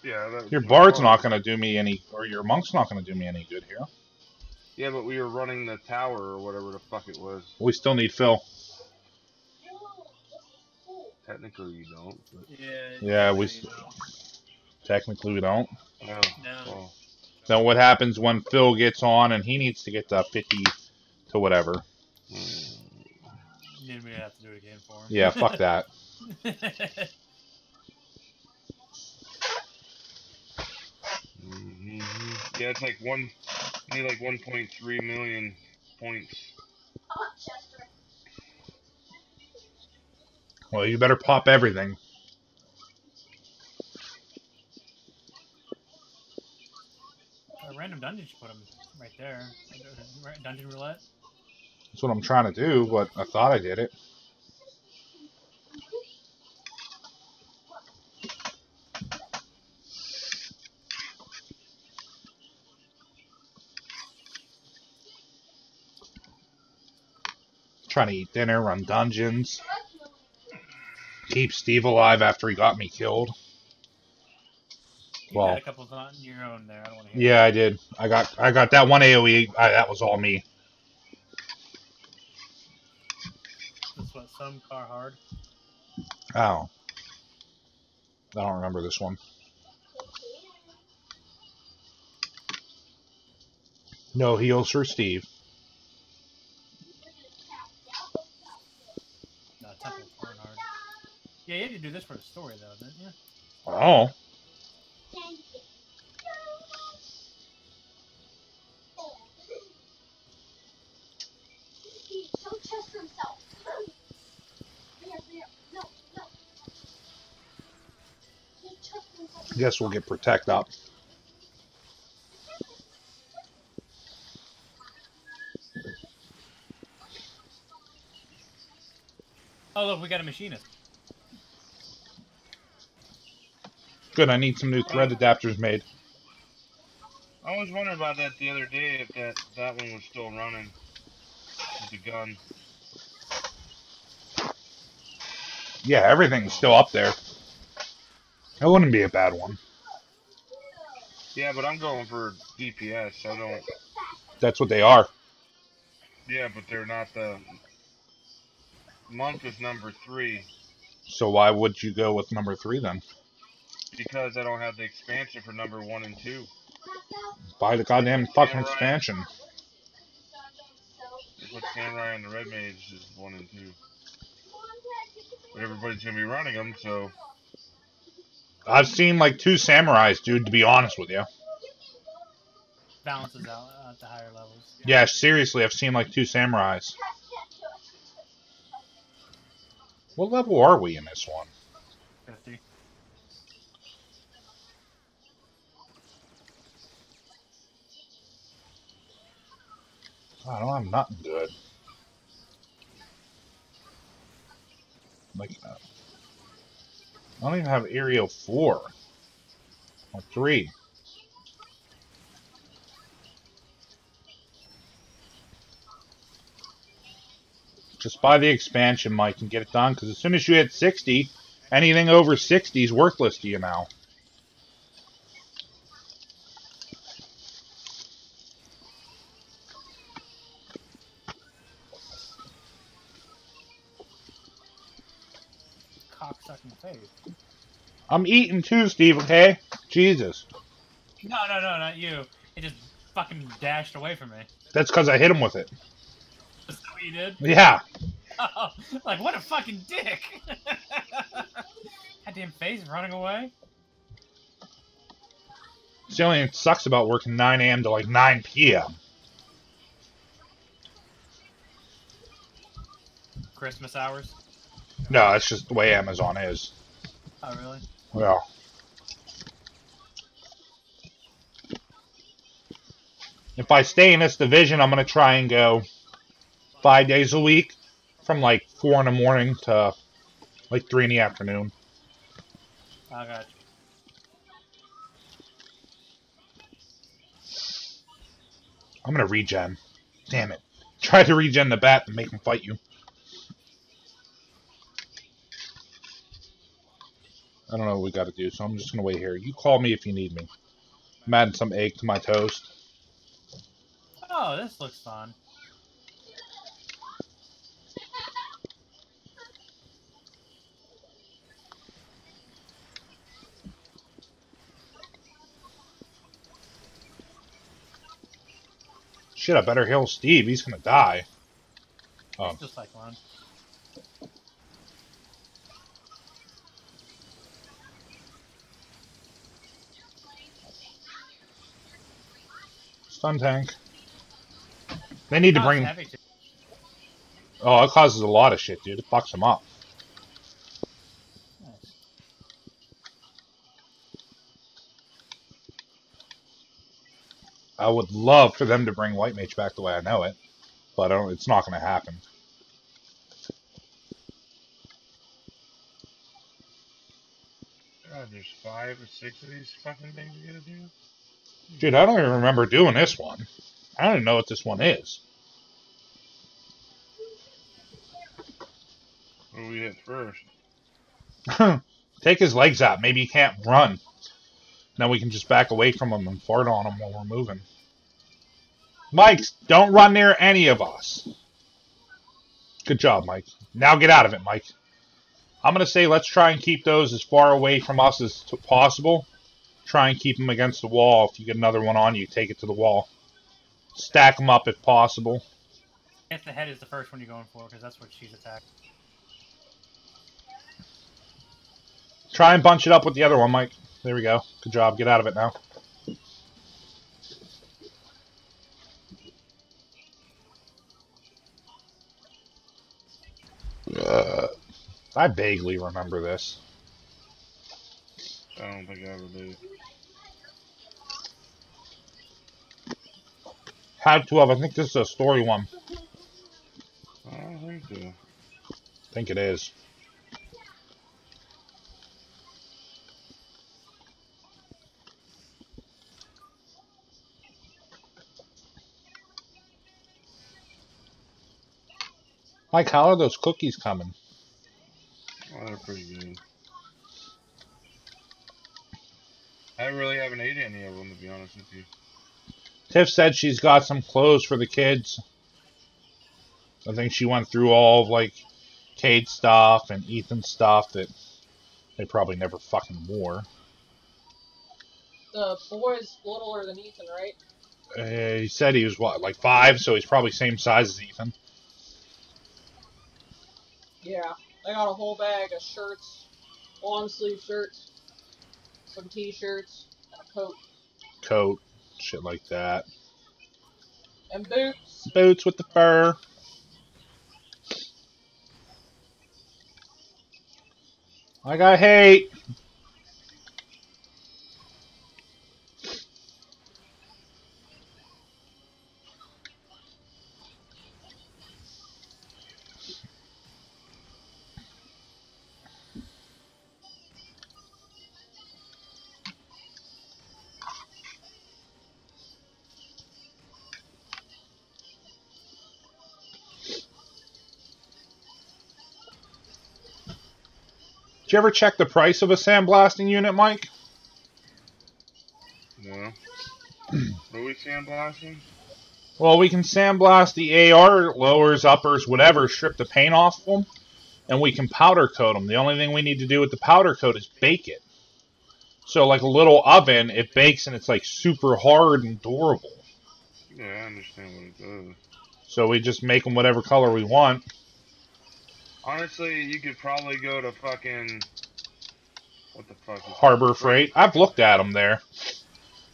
Yeah, your Bard's not going to do me any... Or your Monk's not going to do me any good here. Yeah, but we were running the tower or whatever the fuck it was. We still need Phil. Technically you don't, but... Yeah, technically we don't. No. No. Then what happens when Phil gets on and he needs to get to 50 to whatever? Then we have to do it again for him. Yeah, fuck that. Yeah, it's like only like 1.3 million points. Well, you better pop everything. Random dungeon should put him right there. Dungeon roulette. That's what I'm trying to do, but I thought I did it. Trying to eat dinner, run dungeons. Keep Steve alive after he got me killed. You had a couple on your own there. I don't want to hear yeah, I did. I got that one AoE. That was all me. This what some car hard. Oh. I don't remember this one. No heals for Steve. No, Temple hard. Yeah, you had to do this for the story though, didn't you? Oh. Guess we'll get Protect up. Oh look, we got a machinist. Good, I need some new thread adapters made. I was wondering about that the other day, if that one was still running with the gun. Yeah, everything's still up there. That wouldn't be a bad one. Yeah, but I'm going for DPS. I don't... That's what they are. Yeah, but they're not the... Monk is number 3. So why would you go with number 3 then? Because I don't have the expansion for number 1 and 2. Buy the goddamn fucking expansion. That's what Samurai and the Red Mage is 1 and 2. But everybody's going to be running them, so... I've seen like 2 samurais, dude, to be honest with you. Balances out at the higher levels. Yeah, seriously, I've seen like 2 samurais. What level are we in this one? 50. I don't have nothing good. Like, I don't even have Aerial 4. Or 3. Just buy the expansion, Mike, and get it done. Because as soon as you hit 60, anything over 60 is worthless to you now. Cocksucking face. I'm eating too, Steve, okay? Jesus. No, not you. It just fucking dashed away from me. That's because I hit him with it. That's what you did? Yeah. Oh, like, what a fucking dick! Goddamn face running away. It's the only thing that sucks about working 9 a.m. to like 9 p.m. Christmas hours? No, it's just the way Amazon is. Oh, really? Well. If I stay in this division, I'm going to try and go 5 days a week from like 4 in the morning to like 3 in the afternoon. I got you. I'm going to regen. Damn it. Try to regen the bat and make him fight you. I don't know what we got to do, so I'm just going to wait here. You call me if you need me. I'm adding some egg to my toast. Oh, this looks fun. Shit, I better heal Steve. He's going to die. Oh. It's just like one. Stun tank. They need to bring... Heavy too. Oh, it causes a lot of shit, dude. It fucks them up. Nice. I would love for them to bring White Mage back the way I know it, but it's not going to happen. God, there's 5 or 6 of these fucking things you gotta do. Dude, I don't even remember doing this one. I don't even know what this one is. What do we hit first? Take his legs out. Maybe he can't run. Then we can just back away from him and fart on him while we're moving. Mike, don't run near any of us. Good job, Mike. Now get out of it, Mike. I'm going to say let's try and keep those as far away from us as possible. Try and keep them against the wall. If you get another one on you, take it to the wall. Stack them up if possible. If the head is the first one you're going for, because that's what she's attacked. Try and bunch it up with the other one, Mike. There we go. Good job. Get out of it now. I vaguely remember this. I don't think I ever did. Had to have. I think this is a story one. I don't think so. I think it is. Mike, how are those cookies coming? Oh, they're pretty good. I really haven't ate any of them, to be honest with you. Tiff said she's got some clothes for the kids. I think she went through all of, like, Cade's stuff and Ethan's stuff that they probably never fucking wore. The boy's littler than Ethan, right? He said he was, what, like 5, so he's probably same size as Ethan. Yeah. I got a whole bag of shirts, long sleeve shirts, some t-shirts, and a coat. Coat, shit like that. And boots. Boots with the fur. I got hate. Did you ever check the price of a sandblasting unit, Mike? No. What are we sandblasting? Well, we can sandblast the AR, lowers, uppers, whatever, strip the paint off them, and we can powder coat them. The only thing we need to do with the powder coat is bake it. So like a little oven, it bakes and it's like super hard and durable. Yeah, I understand what it does. So we just make them whatever color we want. Honestly, you could probably go to fucking... What the fuck is it? Harbor Freight. I've looked at them there.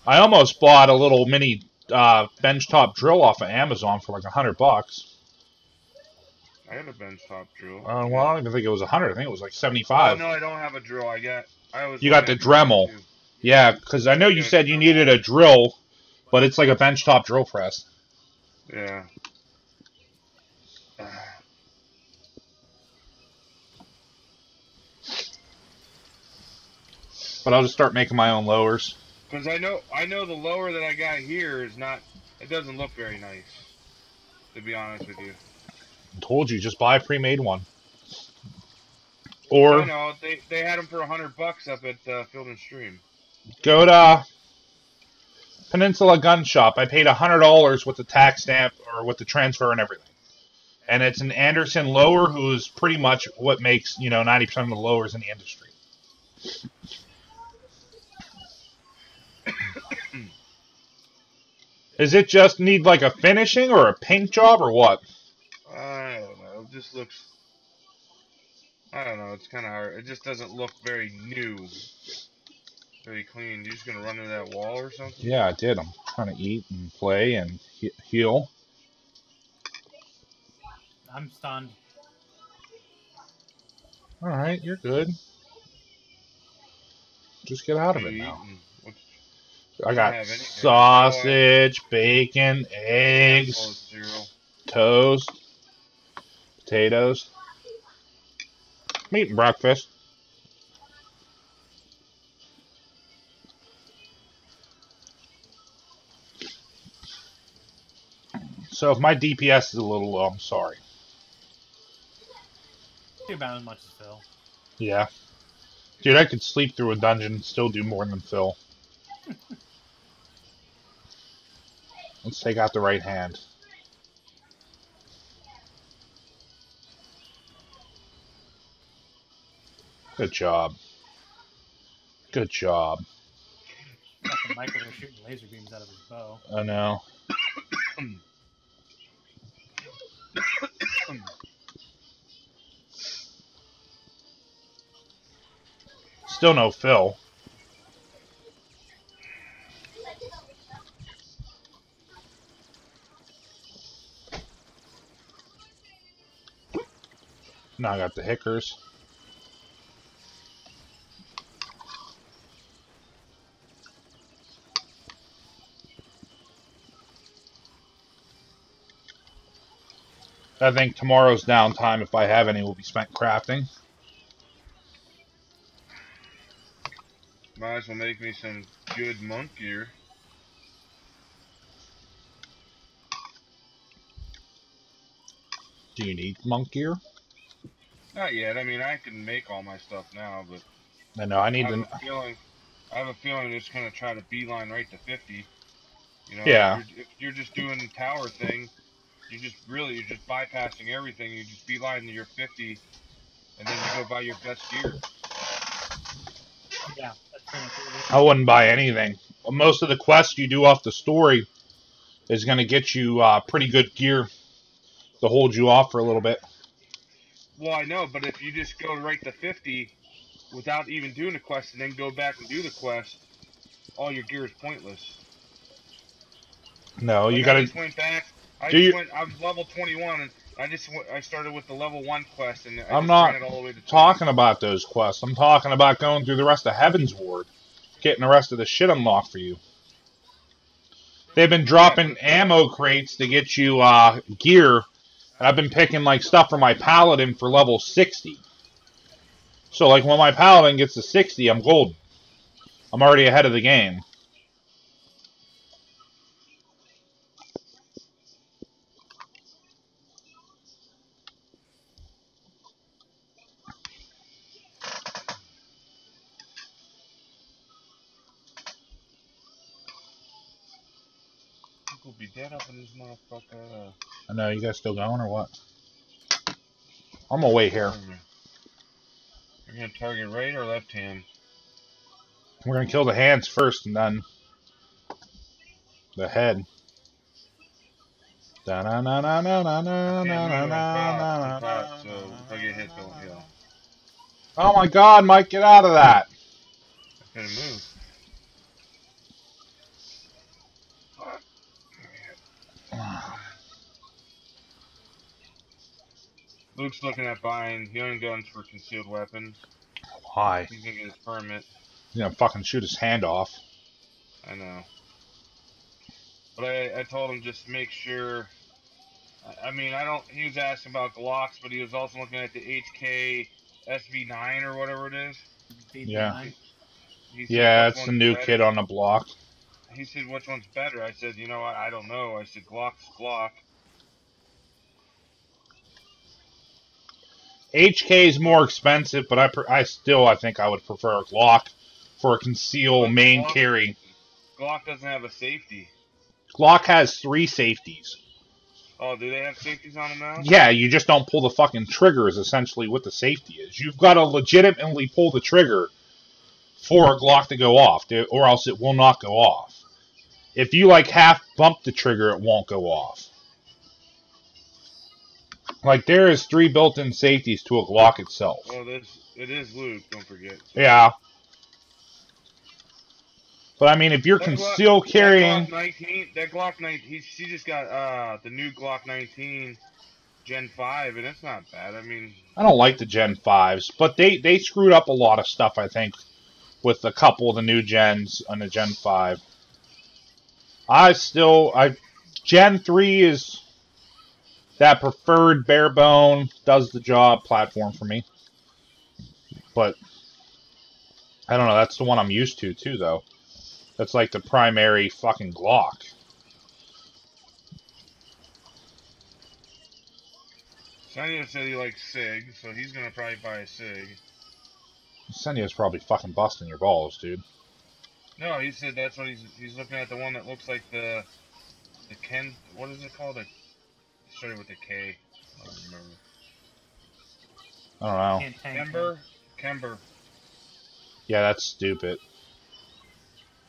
I almost bought a little mini benchtop drill off of Amazon for like $100. I had a benchtop drill. Well, I don't even think it was 100. I think it was like Oh, 75. no, I don't have a drill. You got the Dremel. Yeah, because I know you said you needed a drill, but it's like a benchtop drill press. Yeah. But I'll just start making my own lowers. Because I know the lower that I got here is not... It doesn't look very nice, to be honest with you. I told you, just buy a pre-made one. Or... I know, they had them for $100 up at Field and Stream. Go to Peninsula Gun Shop. I paid $100 with the tax stamp, or with the transfer and everything. And it's an Anderson lower who's pretty much what makes, 90% of the lowers in the industry. Is it just need like a finishing or a paint job or what? I don't know. It just looks... I don't know. It's kind of hard. It just doesn't look very new. Very clean. You just going to run into that wall or something? Yeah, I did. I'm trying to eat and play and heal. I'm stunned. Alright, you're good. Just get out of it now. I got sausage, bacon, eggs, toast, potatoes. I'm eating breakfast. So if my DPS is a little low, I'm sorry. Do about as much as Phil. Yeah. Dude, I could sleep through a dungeon and still do more than Phil. Let's take out the right hand. Good job. Good job. Michael was shooting laser beams out of his bow. I know. Still no Phil. Now I got the Hickers. I think tomorrow's downtime, if I have any, will be spent crafting. Might as well make me some good monk gear. Do you need monk gear? Not yet. I mean, I can make all my stuff now, but I know, I need I to... have a feeling it's going to try to beeline right to 50. You know, Yeah. if you're just doing the tower thing, you're just bypassing everything. You just beeline to your 50, and then you go buy your best gear. Yeah, that's pretty much what it is. I wouldn't buy anything. Most of the quests you do off the story is going to get you pretty good gear to hold you off for a little bit. Well, I know, but if you just go right to 50 without even doing the quest and then go back and do the quest, all your gear is pointless. No, like you got to... I just went back. I was level 21, and I started with the level 1 quest, and I'm just not ran it all the way to 20. talking about those quests. I'm talking about going through the rest of Heaven's Ward, getting the rest of the shit unlocked for you. They've been dropping ammo crates to get you gear, and I've been picking like stuff for my Paladin for level 60. So like when my Paladin gets to 60, I'm golden. I'm already ahead of the game. be dead up in this motherfucker. I know, you guys still going or what? I'm gonna wait here. You're gonna target right or left hand? We're gonna kill the hands first and then the head. Da na na na na na na na na na. So if I get hit, don't heal. Oh my God, Mike, get out of that! I couldn't move. Luke's looking at buying healing guns for concealed weapons. Why? He's gonna get his permit. He's gonna fucking shoot his hand off. I know. But I told him just make sure. I mean, I don't. He was asking about Glocks, but he was also looking at the HK SV9 or whatever it is. Yeah. He said, Yeah, which it's the one's new better? kid on the block. He said, which one's better? I said, you know, I don't know. I said, Glock's Glock. HK is more expensive, but I think I would prefer a Glock for a conceal But main Glock- carry. Glock doesn't have a safety. Glock has 3 safeties. Oh, do they have safeties on them now? Yeah, you just don't pull the fucking trigger is essentially what the safety is. You've got to legitimately pull the trigger for a Glock to go off, or else it will not go off. If you like half bump the trigger, it won't go off. Like there is 3 built-in safeties to a Glock itself. Well, it is Luke, don't forget. Yeah. But I mean, if you're conceal carrying, that Glock 19, she just got the new Glock 19 Gen 5, and it's not bad. I mean, I don't like the Gen 5s, but they screwed up a lot of stuff, I think, with a couple of the new gens on the Gen 5. Gen 3 is that preferred bare bone, does the job platform for me. But I don't know, that's the one I'm used to too, though. That's like the primary fucking Glock. Sonya said he likes SIG, so he's gonna probably buy a SIG. Senya's probably fucking busting your balls, dude. No, he said that's what he's looking at, the one that looks like the Ken. What is it called? It started with a K. I don't remember. I don't know. Kember. Yeah, that's stupid.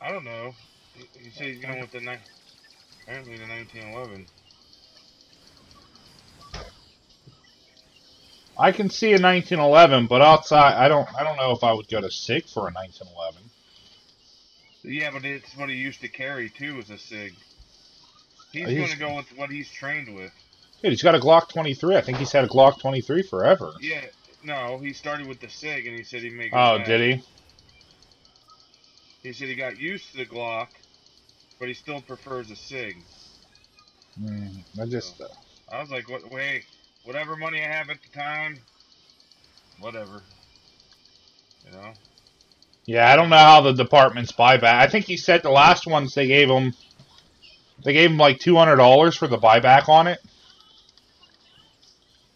I don't know. He said he's going with apparently the 1911. I can see a 1911, but outside, I don't know if I would go to SIG for a 1911. Yeah, but it's what he used to carry too, is a SIG. He's going to go with what he's trained with. Dude, he's got a Glock 23. I think he's had a Glock 23 forever. Yeah, no, he started with the SIG, and he said he'd make it Oh, back. did he? He said he got used to the Glock, but he still prefers a SIG. I was like, hey, whatever money I have at the time, whatever. You know? Yeah, I don't know how the departments buy back. I think he said the last ones they gave him like $200 for the buyback on it.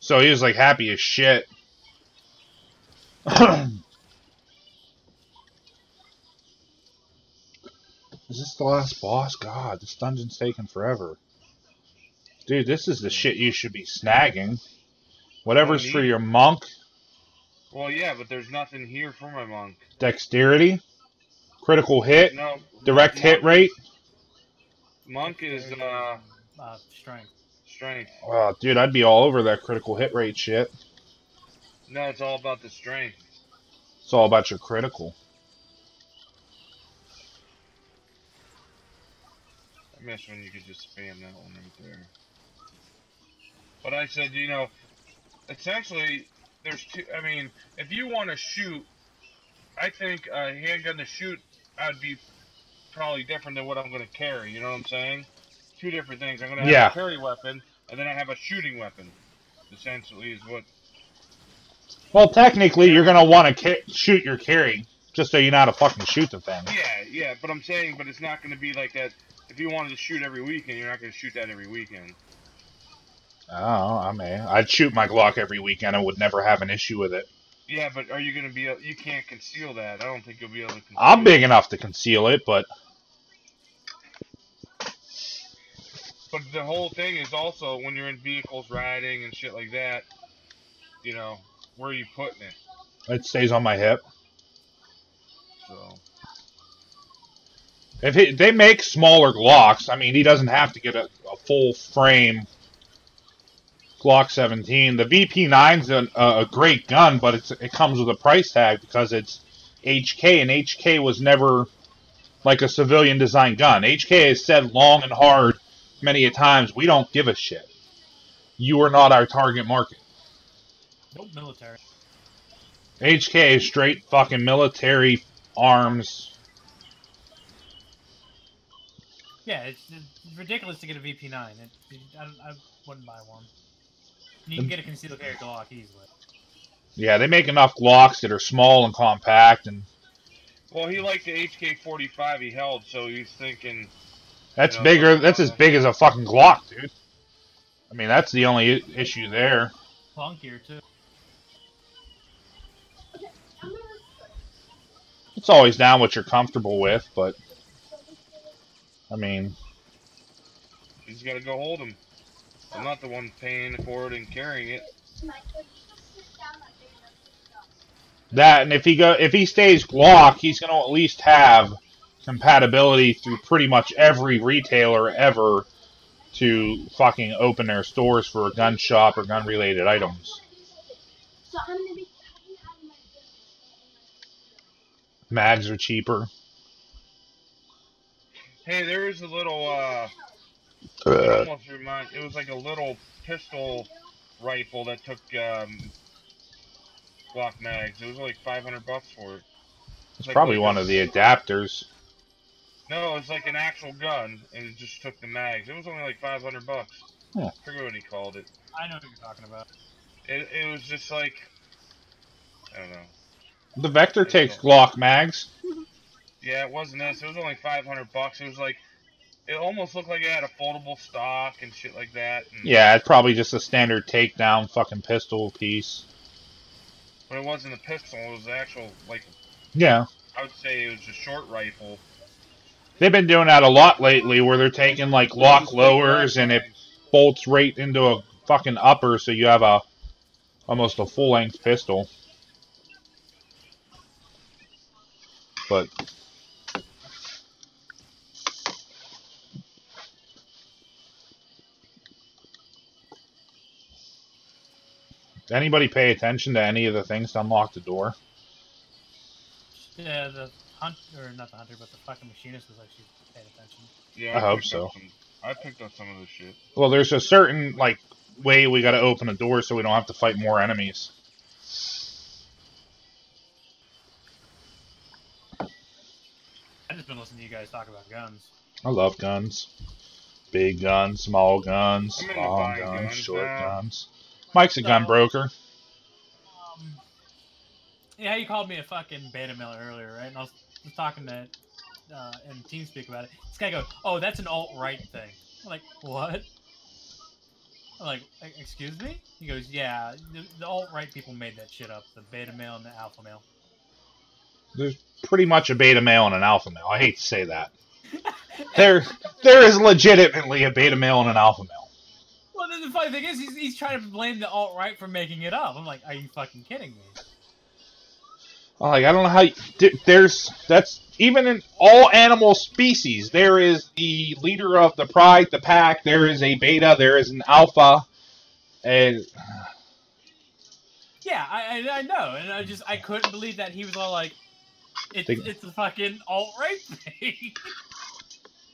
So he was like happy as shit. Is this the last boss? God, this dungeon's taking forever. Dude, this is the shit you should be snagging. Whatever's for your monk. Well, yeah, but there's nothing here for my monk. Dexterity. Critical hit. No, direct hit rate. Monk is, strength. Strength. Oh, dude, I'd be all over that critical hit rate shit. No, it's all about the strength. It's all about your critical. I miss when you could just spam that one right there. But I said, you know, essentially, there's two. I mean, if you want to shoot, I think a handgun to shoot, I'd be probably different than what I'm going to carry. You know what I'm saying? Two different things. I'm going to have a carry weapon, and then I have a shooting weapon. Essentially, is what. Well, technically, you're going to want to shoot your carry, just so you know how to fucking shoot the thing. Yeah, but I'm saying, but it's not going to be like that. If you wanted to shoot every weekend, you're not going to shoot that every weekend. Oh, I mean, I'd shoot my Glock every weekend. I would never have an issue with it. Yeah, but are you going to be able... You can't conceal that. I don't think you'll be able to conceal I'm big enough to conceal it, but... But the whole thing is also when you're in vehicles riding and shit like that, you know, where are you putting it? It stays on my hip. So If they make smaller Glocks, I mean, he doesn't have to get a full frame Glock 17. The VP9's a great gun, but it comes with a price tag because it's HK, and HK was never like a civilian design gun. HK has said long and hard many a times, we don't give a shit. You are not our target market. Nope, military. HK is straight fucking military arms. Yeah, it's ridiculous to get a VP9. I wouldn't buy one. You can get a concealed carry Glock easily. Yeah, they make enough Glocks that are small and compact, and well, he liked the HK-45 he held, so he's thinking that's bigger. That's as big as a fucking Glock, dude. I mean, that's the only issue there. Clunkier too. It's always down what you're comfortable with, but I mean, he's got to go hold him. I'm not the one paying for it and carrying it. That, and if he stays Glock, he's going to at least have compatibility through pretty much every retailer ever to fucking open their stores for a gun shop or gun related items. Mags are cheaper. Hey, there is a little it almost it was like a little pistol rifle that took Glock mags. It was like $500 for it. It's probably one of the adapters. No, it's like an actual gun, and it just took the mags. It was only like $500. Huh. I forget what he called it. I know what you're talking about. It was just like, I don't know. The Vector takes Glock mags. Yeah, it wasn't this. It was only $500. It was like, it almost looked like it had a foldable stock and shit like that. And yeah, it's probably just a standard takedown fucking pistol piece. But it wasn't a pistol. It was actual, like, yeah. I would say it was a short rifle. They've been doing that a lot lately, where they're taking like Glock lowers and it bolts right into a fucking upper, so you have almost a full length pistol. But anybody pay attention to any of the things to unlock the door? Yeah, the hunter, or not the hunter, but the fucking machinist was like she's paying attention. Yeah, I hope so. I picked up some of this shit. Well, there's a certain like way we got to open a door so we don't have to fight more enemies. I've just been listening to you guys talk about guns. I love guns. Big guns, small guns, I'm into long buying guns, guns short now. guns. Mike's a gun broker. Yeah, you called me a fucking beta mailer earlier, right? And I was talking to in TeamSpeak about it. This guy goes, "Oh, that's an alt-right thing." I'm like, "What?" I'm like, "Excuse me?" He goes, "Yeah, the alt-right people made that shit up. The beta male and the alpha male." There's pretty much a beta male and an alpha male. I hate to say that. There is legitimately a beta male and an alpha male. Well, the funny thing is, he's trying to blame the alt-right for making it up. I'm like, are you fucking kidding me? Like, I don't know how that's even in all animal species. There is the leader of the pride, the pack. There is a beta. There is an alpha, and yeah, I know, and I couldn't believe that he was all like, it's a fucking alt-right thing.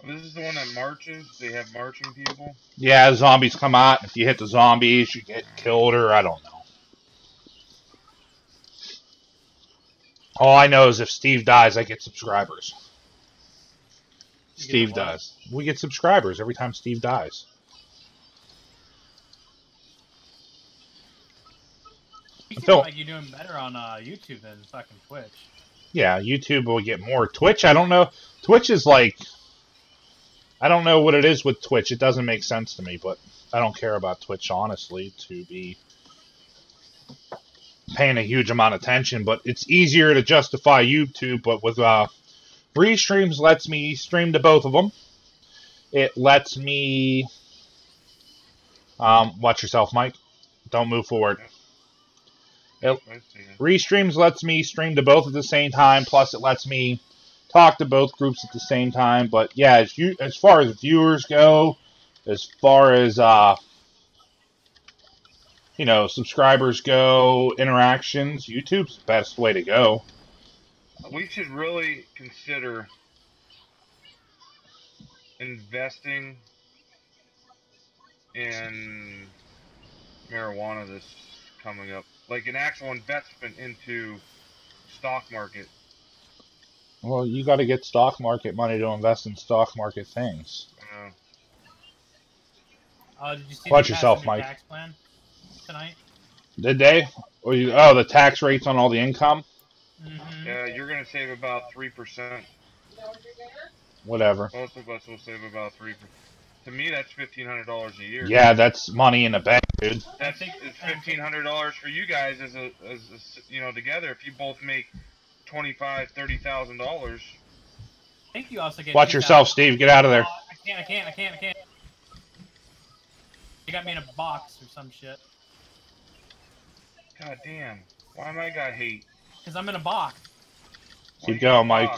This is the one that marches. They have marching people. yeah, zombies come out. If you hit the zombies, you get killed, or I don't know. All I know is if Steve dies, I get subscribers. Steve does. We get subscribers every time Steve dies. You seem like you're doing better on YouTube than fucking Twitch. Yeah, YouTube will get more. Twitch, I don't know. Twitch is like, I don't know what it is with Twitch. It doesn't make sense to me, but I don't care about Twitch, honestly, to be paying a huge amount of attention. But it's easier to justify YouTube, but with Restreams lets me stream to both of them. It lets me Watch yourself, Mike. Don't move forward. Yep, It, I see it. Restreams lets me stream to both at the same time, plus it lets me talk to both groups at the same time. But yeah, as far as viewers go, as far as subscribers go, interactions, YouTube's the best way to go. We should really consider investing in marijuana this coming up, like an actual investment into stock market. Well, you got to get stock market money to invest in stock market things. Did you see Watch they passed yourself, a new Mike. tax plan tonight? Did they? Oh, the tax rates on all the income? Mm-hmm. Yeah, you're gonna save about 3%. Whatever. Most of us will save about 3%. To me, that's $1,500 a year. Yeah, that's money in the bank, dude. That's it's $1,500 for you guys as a together. If you both make $25,000-$30,000. I think you also get. Watch yourself, Steve. Get out of there. I can't. You got me in a box or some shit. God damn. Why am I got hate? Because I'm in a box. Keep going, Mike.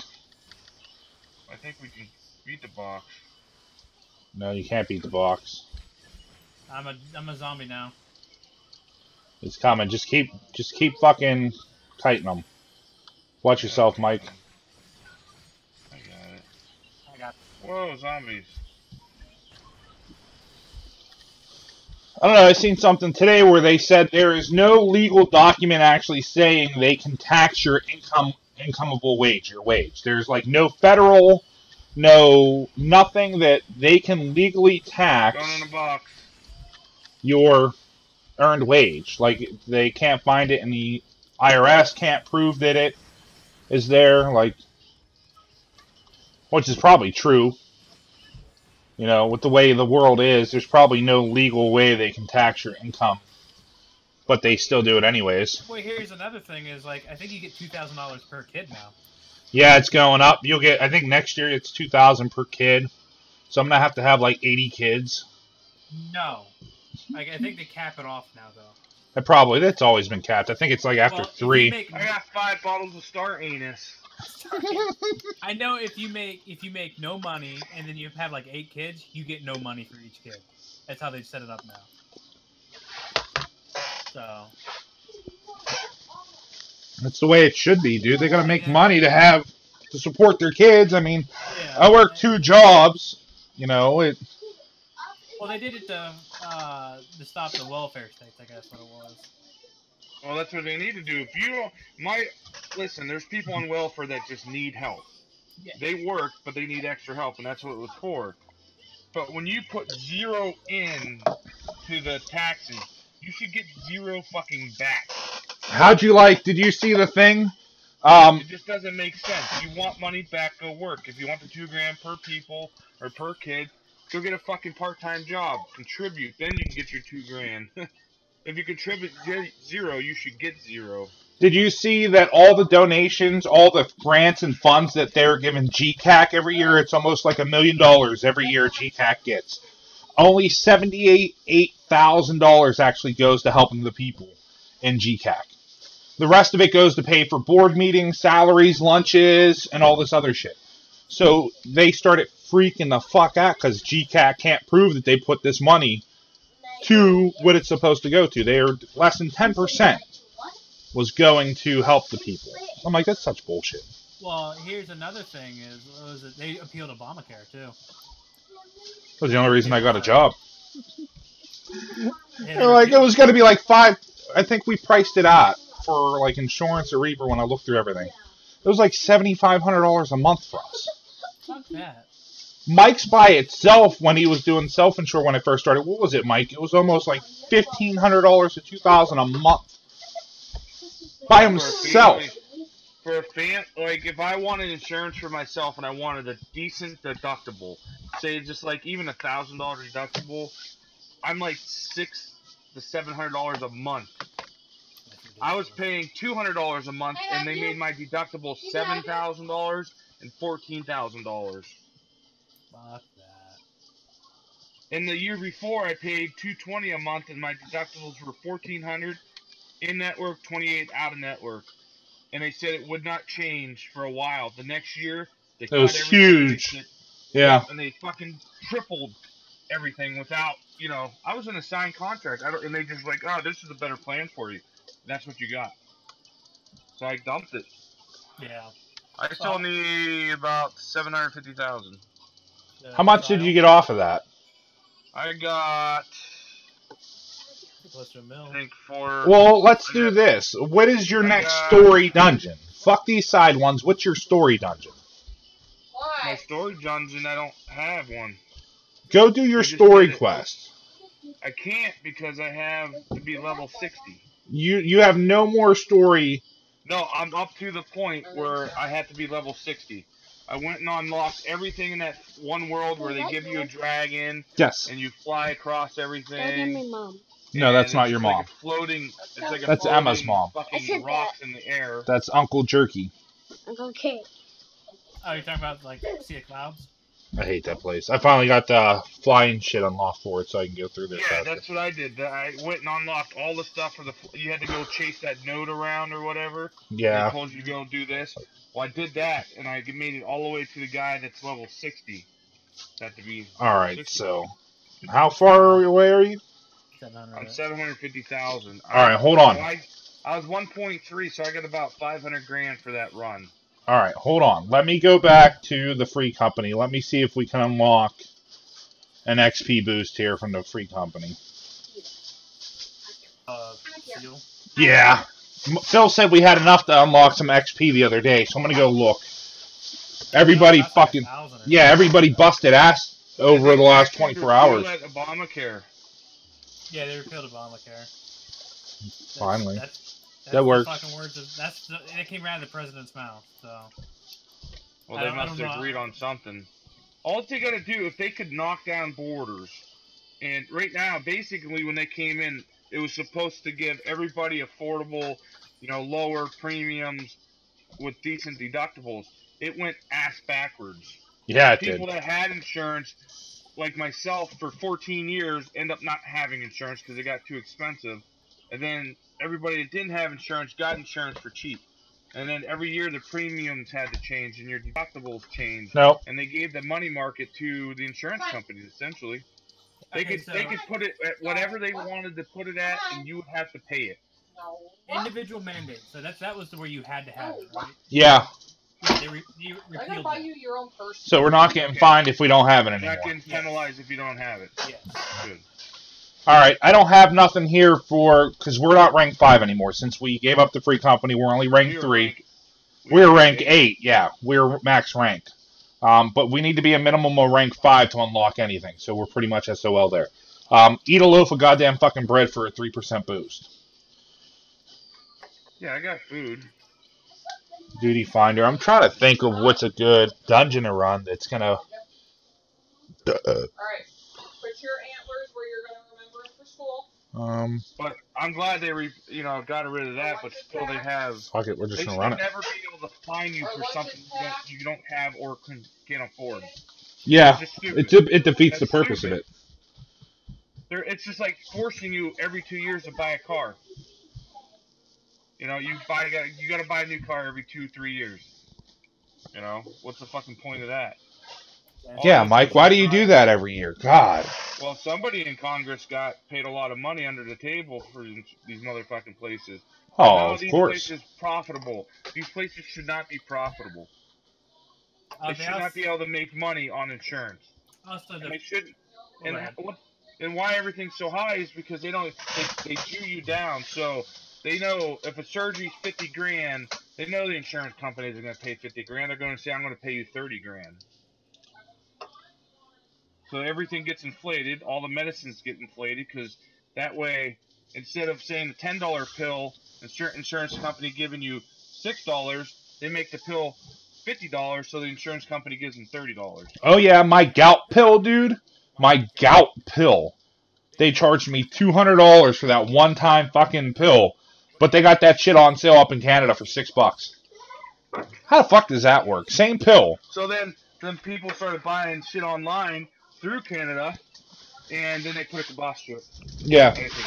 I think we can beat the box. No, you can't beat the box. I'm a zombie now. It's coming. Just keep fucking tighten them. Watch yourself, Mike. I got it. I got. Whoa, zombies. I don't know, I seen something today where they said there is no legal document actually saying they can tax your incomable wage, your wage. There's like no federal, nothing that they can legally tax Going in a box. your earned wage. Like they can't find it and the IRS can't prove that it is there, like, which is probably true. You know, with the way the world is, there's probably no legal way they can tax your income. But they still do it anyways. Well, here's another thing is, like, I think you get $2,000 per kid now. Yeah, it's going up. You'll get, I think next year it's $2,000 per kid. So I'm going to have like 80 kids. No. I think they cap it off now, though. That's always been capped. I think it's like after 3. I got 5 bottles of Star Anus. I know if you make no money and then you have like 8 kids, you get no money for each kid. That's how they set it up now. So that's the way it should be, dude. They gotta make money to support their kids. I mean, yeah, I work 2 jobs. You know it. Well, they did it to stop the welfare states. I guess what it was. Well, that's what they need to do. If you listen, there's people on welfare that just need help. Yeah. They work, but they need extra help, and that's what it was for. But when you put 0 in to the taxes, you should get 0 fucking back. Did you see the thing? It just doesn't make sense. You want money back, go work. If you want the $2,000 per people or per kid, go get a fucking part-time job. Contribute, then you can get your $2,000. If you contribute 0, you should get 0. Did you see that all the donations, all the grants and funds that they're giving GCAC every year, it's almost like $1 million every year GCAC gets. Only $78,000 actually goes to helping the people in GCAC. The rest of it goes to pay for board meetings, salaries, lunches, and all this other shit. So they started freaking the fuck out because GCAC can't prove that they put this money to what it's supposed to go to. They are less than 10% was going to help the people. I'm like, that's such bullshit. Well, here's another thing is that they appealed Obamacare too. That was the only reason I got a job. Yeah, Like it was going to be like 5. I think we priced it out for like insurance or Reaper when I looked through everything. It was like $7,500 a month for us. Fuck that. Mike's by itself when he was doing self-insure when I first started. What was it, Mike? It was almost like $1,500 to $2,000 a month by himself. For a fan, like if I wanted insurance for myself and I wanted a decent deductible, say just like even $1,000 deductible, I'm like $600 to $700 a month. I was paying $200 a month, and they made my deductible $7,000 and $14,000. Fuck that. And the year before, I paid $220 a month, and my deductibles were $1,400 in network, $28 out of network. And they said it would not change for a while. The next year, they cut was everything. huge. Yeah. And they fucking tripled everything without, you know, I was in a signed contract. And they just like, oh, this is a better plan for you. And that's what you got. So I dumped it. Yeah. I still need about $750,000. How much did you get off of that? I got, close to $1 million. I think, for... Well, let's do this. What is your next story dungeon? Fuck these side ones. What's your story dungeon? My story dungeon, I don't have one. Go do your story quest. I can't because I have to be level 60. You have no more story. No, I'm up to the point where I have to be level 60. I went and unlocked everything in that one world where they give you a dragon. Yes. And you fly across everything. No, that's not your mom. Like a floating, it's like a That's floating Emma's mom. fucking rocks in the air. That's Uncle Jerky. Uncle Kid. Oh, you're talking about, like, Sea of Clouds? I hate that place. I finally got the flying shit unlocked for it so I can go through there. Yeah, faster. that's what I did. I went and unlocked all the stuff for the... You had to go chase that node around or whatever. Yeah. They told you to go do this. Well, I did that, and I made it all the way to the guy that's level 60. That to be... Alright, 60. so... How far away are you? 700. I'm 750,000. Alright, hold on. I was 1.3, so I got about 500 grand for that run. Alright, hold on. Let me go back to the free company. Let me see if we can unlock an XP boost here from the free company. Seal. Yeah. Phil said we had enough to unlock some XP the other day, so I'm going to go look. Everybody fucking... Yeah, everybody busted ass over the last 24 hours. Obamacare. Yeah, they repealed Obamacare. Finally. That's that works. Fucking words of, it came out of the president's mouth, so... Well, they must have agreed on something. All they got to do, if they could knock down borders, and right now, basically, when they came in, it was supposed to give everybody affordable, you know, lower premiums with decent deductibles. It went ass backwards. Yeah, it People did. that had insurance, like myself, for 14 years, end up not having insurance because it got too expensive. And then everybody that didn't have insurance got insurance for cheap. And then every year the premiums had to change and your deductibles changed. Nope. And they gave the money market to the insurance companies, essentially. They could put it at whatever they wanted to put it at, and you would have to pay it. Individual mandate. So that was where you had to have it, right? Yeah. They repealed I'm gonna buy you your own person. So we're not getting fined if we don't have it anymore. Not getting penalized if you don't have it. Yeah. Good. Alright, I don't have nothing here for... Because we're not rank 5 anymore. Since we gave up the free company, we're only rank 3. We're rank 8, yeah. We're max rank. But we need to be a minimum of rank 5 to unlock anything. So we're pretty much SOL there. Eat a loaf of goddamn fucking bread for a 3% boost. Yeah, I got food. Duty Finder. I'm trying to think of what's a good dungeon to run that's going to... Alright. Put your antlers where you're going to remember it for school. But I'm glad they got rid of that, but still they have... Fuck it, we're just They going should to run it. never be able to fine you for something you don't have or can't afford. Yeah, It's just it defeats the That's purpose stupid. of it. It's just like forcing you every 2 years to buy a car. You know, you got to buy a new car every 2-3 years. You know, what's the fucking point of that? Yeah, Mike, why do you do that every year? God. Well, somebody in Congress got paid a lot of money under the table for these motherfucking places. Oh, Now of these course. places profitable. These places should not be profitable. They should not be able to make money on insurance. And they shouldn't. And why everything's so high is because they chew you down. So they know if a surgery's 50 grand, they know the insurance companies are going to pay 50 grand. They're going to say, I'm going to pay you 30 grand. So everything gets inflated. All the medicines get inflated because that way, instead of saying a $10 pill, insurance company giving you $6, they make the pill $50, so the insurance company gives them $30. Oh, yeah, my gout pill, dude. My gout pill. They charged me $200 for that one-time fucking pill, but they got that shit on sale up in Canada for $6. How the fuck does that work? Same pill. So then people started buying shit online through Canada, and then they put it to boss to it. Yeah. Anything.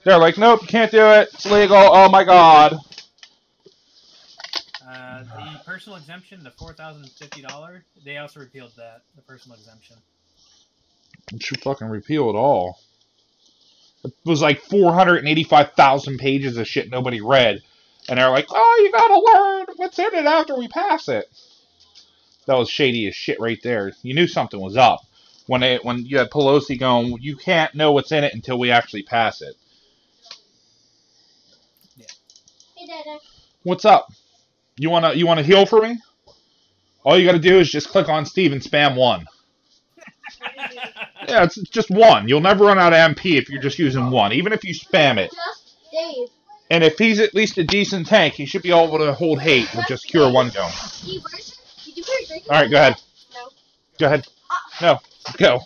They're like, nope, can't do it. It's legal. Oh my god. The personal exemption, the $4,050, they also repealed that, the personal exemption. It should fucking repeal it all. It was like 485,000 pages of shit nobody read. And they're like, oh, you gotta learn what's in it after we pass it. That was shady as shit right there. You knew something was up. When you had Pelosi going, you can't know what's in it until we actually pass it. Yeah. Hey, Dada. What's up? You wanna heal for me? All you gotta do is just click on Steve and spam 1. Yeah, it's just 1. You'll never run out of MP if you're just using 1, even if you spam it. Just Dave. And if he's at least a decent tank, he should be able to hold hate with just Cure 1 going. Steve, did you put a drink in Alright, go ahead. No. Go ahead. No. Go.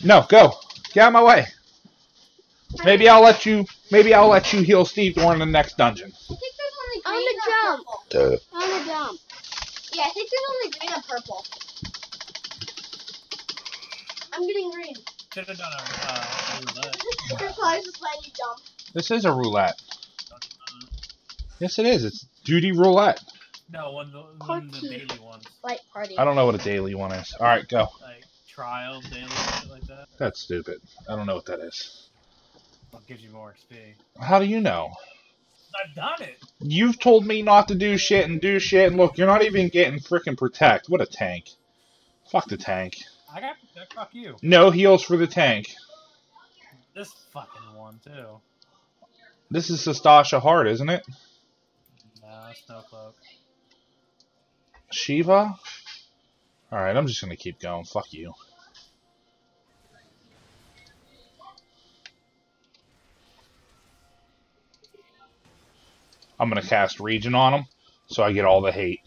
No, go. Get out of my way. Maybe I'll let you heal Steve during the next dungeon. I think there's only green or purple. I want to jump. Yeah, I think there's only green and purple. I'm getting green. Should have done a roulette. Your car's just letting you jump. This is a roulette. Yes, it is. It's duty roulette. No, one of the daily ones. Like party. I don't know what a daily one is. Alright, go. Like trial, daily, shit like that. That's stupid. I don't know what that is. What gives you more XP? How do you know? I've done it! You've told me not to do shit, and look, you're not even getting frickin' protect. What a tank. Fuck the tank. I got protect, fuck you. No heals for the tank. This fucking one, too. This is Sastasha Hart, isn't it? No, Snowcloak. Shiva? Alright, I'm just gonna keep going. Fuck you. I'm gonna cast Region on him, so I get all the hate.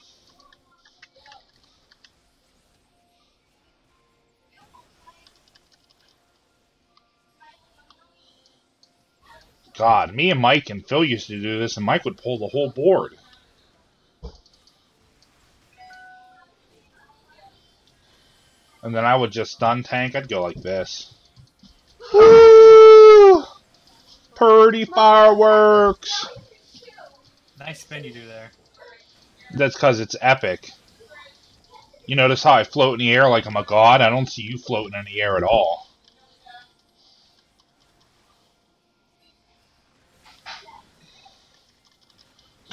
God, me and Mike and Phil used to do this, and Mike would pull the whole board. And then I would just stun tank. I'd go like this. Woo! Purdy fireworks! Nice spin you do there. That's because it's epic. You notice how I float in the air like I'm a god? I don't see you floating in the air at all.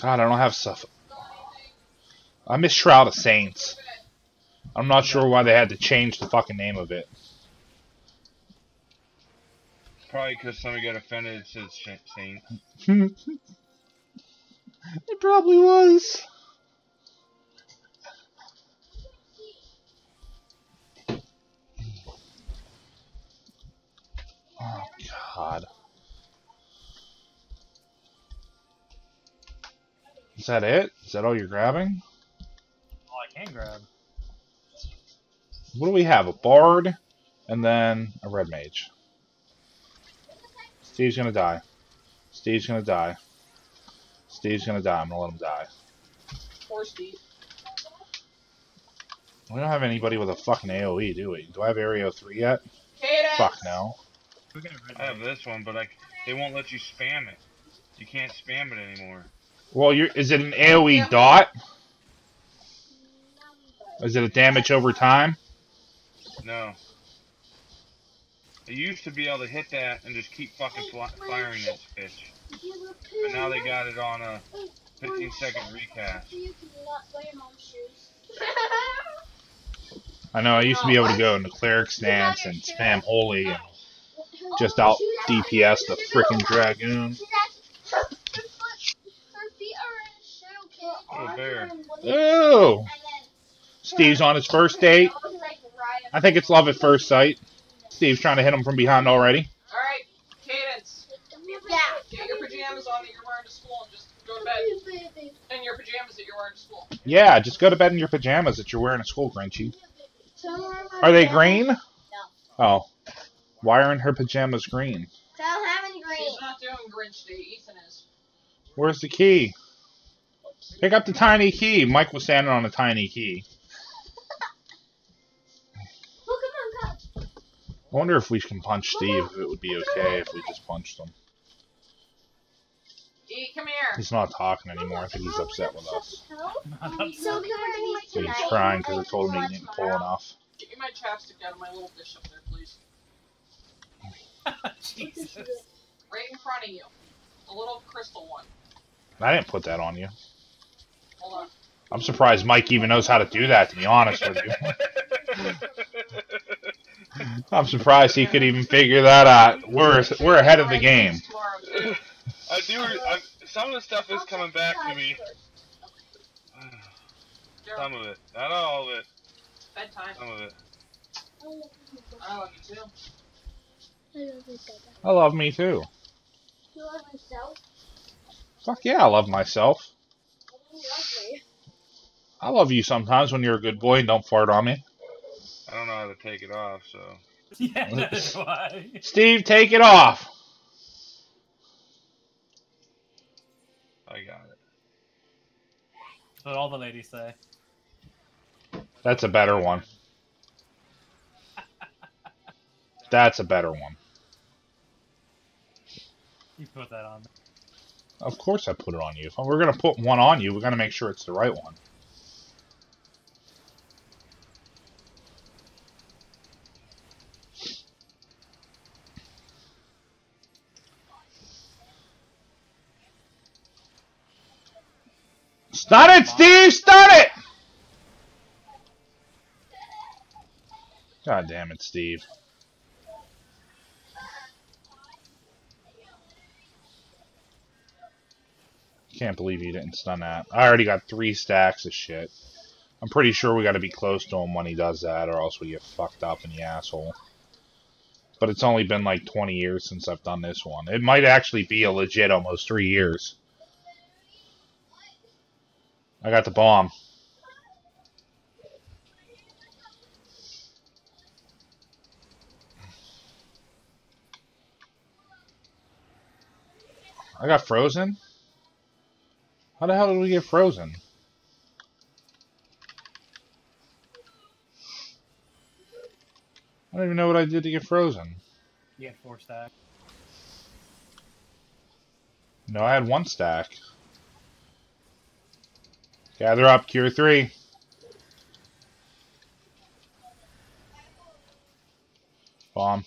God, I don't have stuff. I miss Shroud of Saints. I'm not sure why they had to change the fucking name of it. Probably because somebody got offended and said Saint. It probably was. Oh, God. Is that it? Is that all you're grabbing? All I can grab. What do we have? A bard, and then a red mage. Steve's gonna die. Steve's gonna die. Steve's gonna die. I'm gonna let him die. Poor Steve. We don't have anybody with a fucking AoE, do we? Do I have Area 3 yet? Cadence! Fuck no. We got a red I have mage. this one, but they won't let you spam it. You can't spam it anymore. Well, is it an AoE dot? Is it a damage over time? No. They used to be able to hit that and just keep fucking firing this bitch. But now they got it on a 15-second recast. You cannot wear your mom's shoes. I know I used to be able to go into cleric stance and spam holy and just out DPS the frickin' dragoon. Her feet are in a shoe, kid. Oh, bear. Oh! Steve's on his first date. I think it's love at first sight. Steve's trying to hit him from behind already. Alright, Cadence. Yeah. Get your pajamas on that you're wearing to school and just go to bed. And your pajamas that you're wearing to school. Yeah, just go to bed in your pajamas that you're wearing at school, Grinchy. Are they green? No. Oh. Why aren't her pajamas green? I don't have any green. She's not doing Grinch Day. Ethan is. Where's the key? Pick up the tiny key. Mike was standing on a tiny key. Oh, come on, come. I wonder if we can punch Steve, if it would be okay if we just punched him. E, come here. He's not talking anymore. I think he's upset with us. So So he's crying because I told him he didn't pull enough. Get me my chapstick out of my little dish up there, please. Jesus. Right in front of you. The little crystal one. I didn't put that on you. Hold on. I'm surprised Mike even knows how to do that, to be honest with you. I'm surprised he could even figure that out. We're ahead of the game. Some of the stuff is coming back to me. Some of it. Not all of it. Bedtime. Some of it. I love you too. I love me too. You love myself? Fuck yeah, I love myself. You love me. I love you sometimes when you're a good boy and don't fart on me. I don't know how to take it off, so. Yeah, that's why. Steve, take it off. I got it. That's what all the ladies say. That's a better one. That's a better one. You put that on. Of course I put it on you. If we're going to put one on you, we're going to make sure it's the right one. Stun it, Steve! Stun it! God damn it, Steve. Can't believe you didn't stun that. I already got 3 stacks of shit. I'm pretty sure we got to be close to him when he does that, or else we get fucked up in the asshole. But it's only been like 20 years since I've done this one. It might actually be a legit almost 3 years. I got the bomb. I got frozen? How the hell did we get frozen? I don't even know what I did to get frozen. You get 4 stacks. No, I had 1 stack. Gather up, cure 3. Bomb.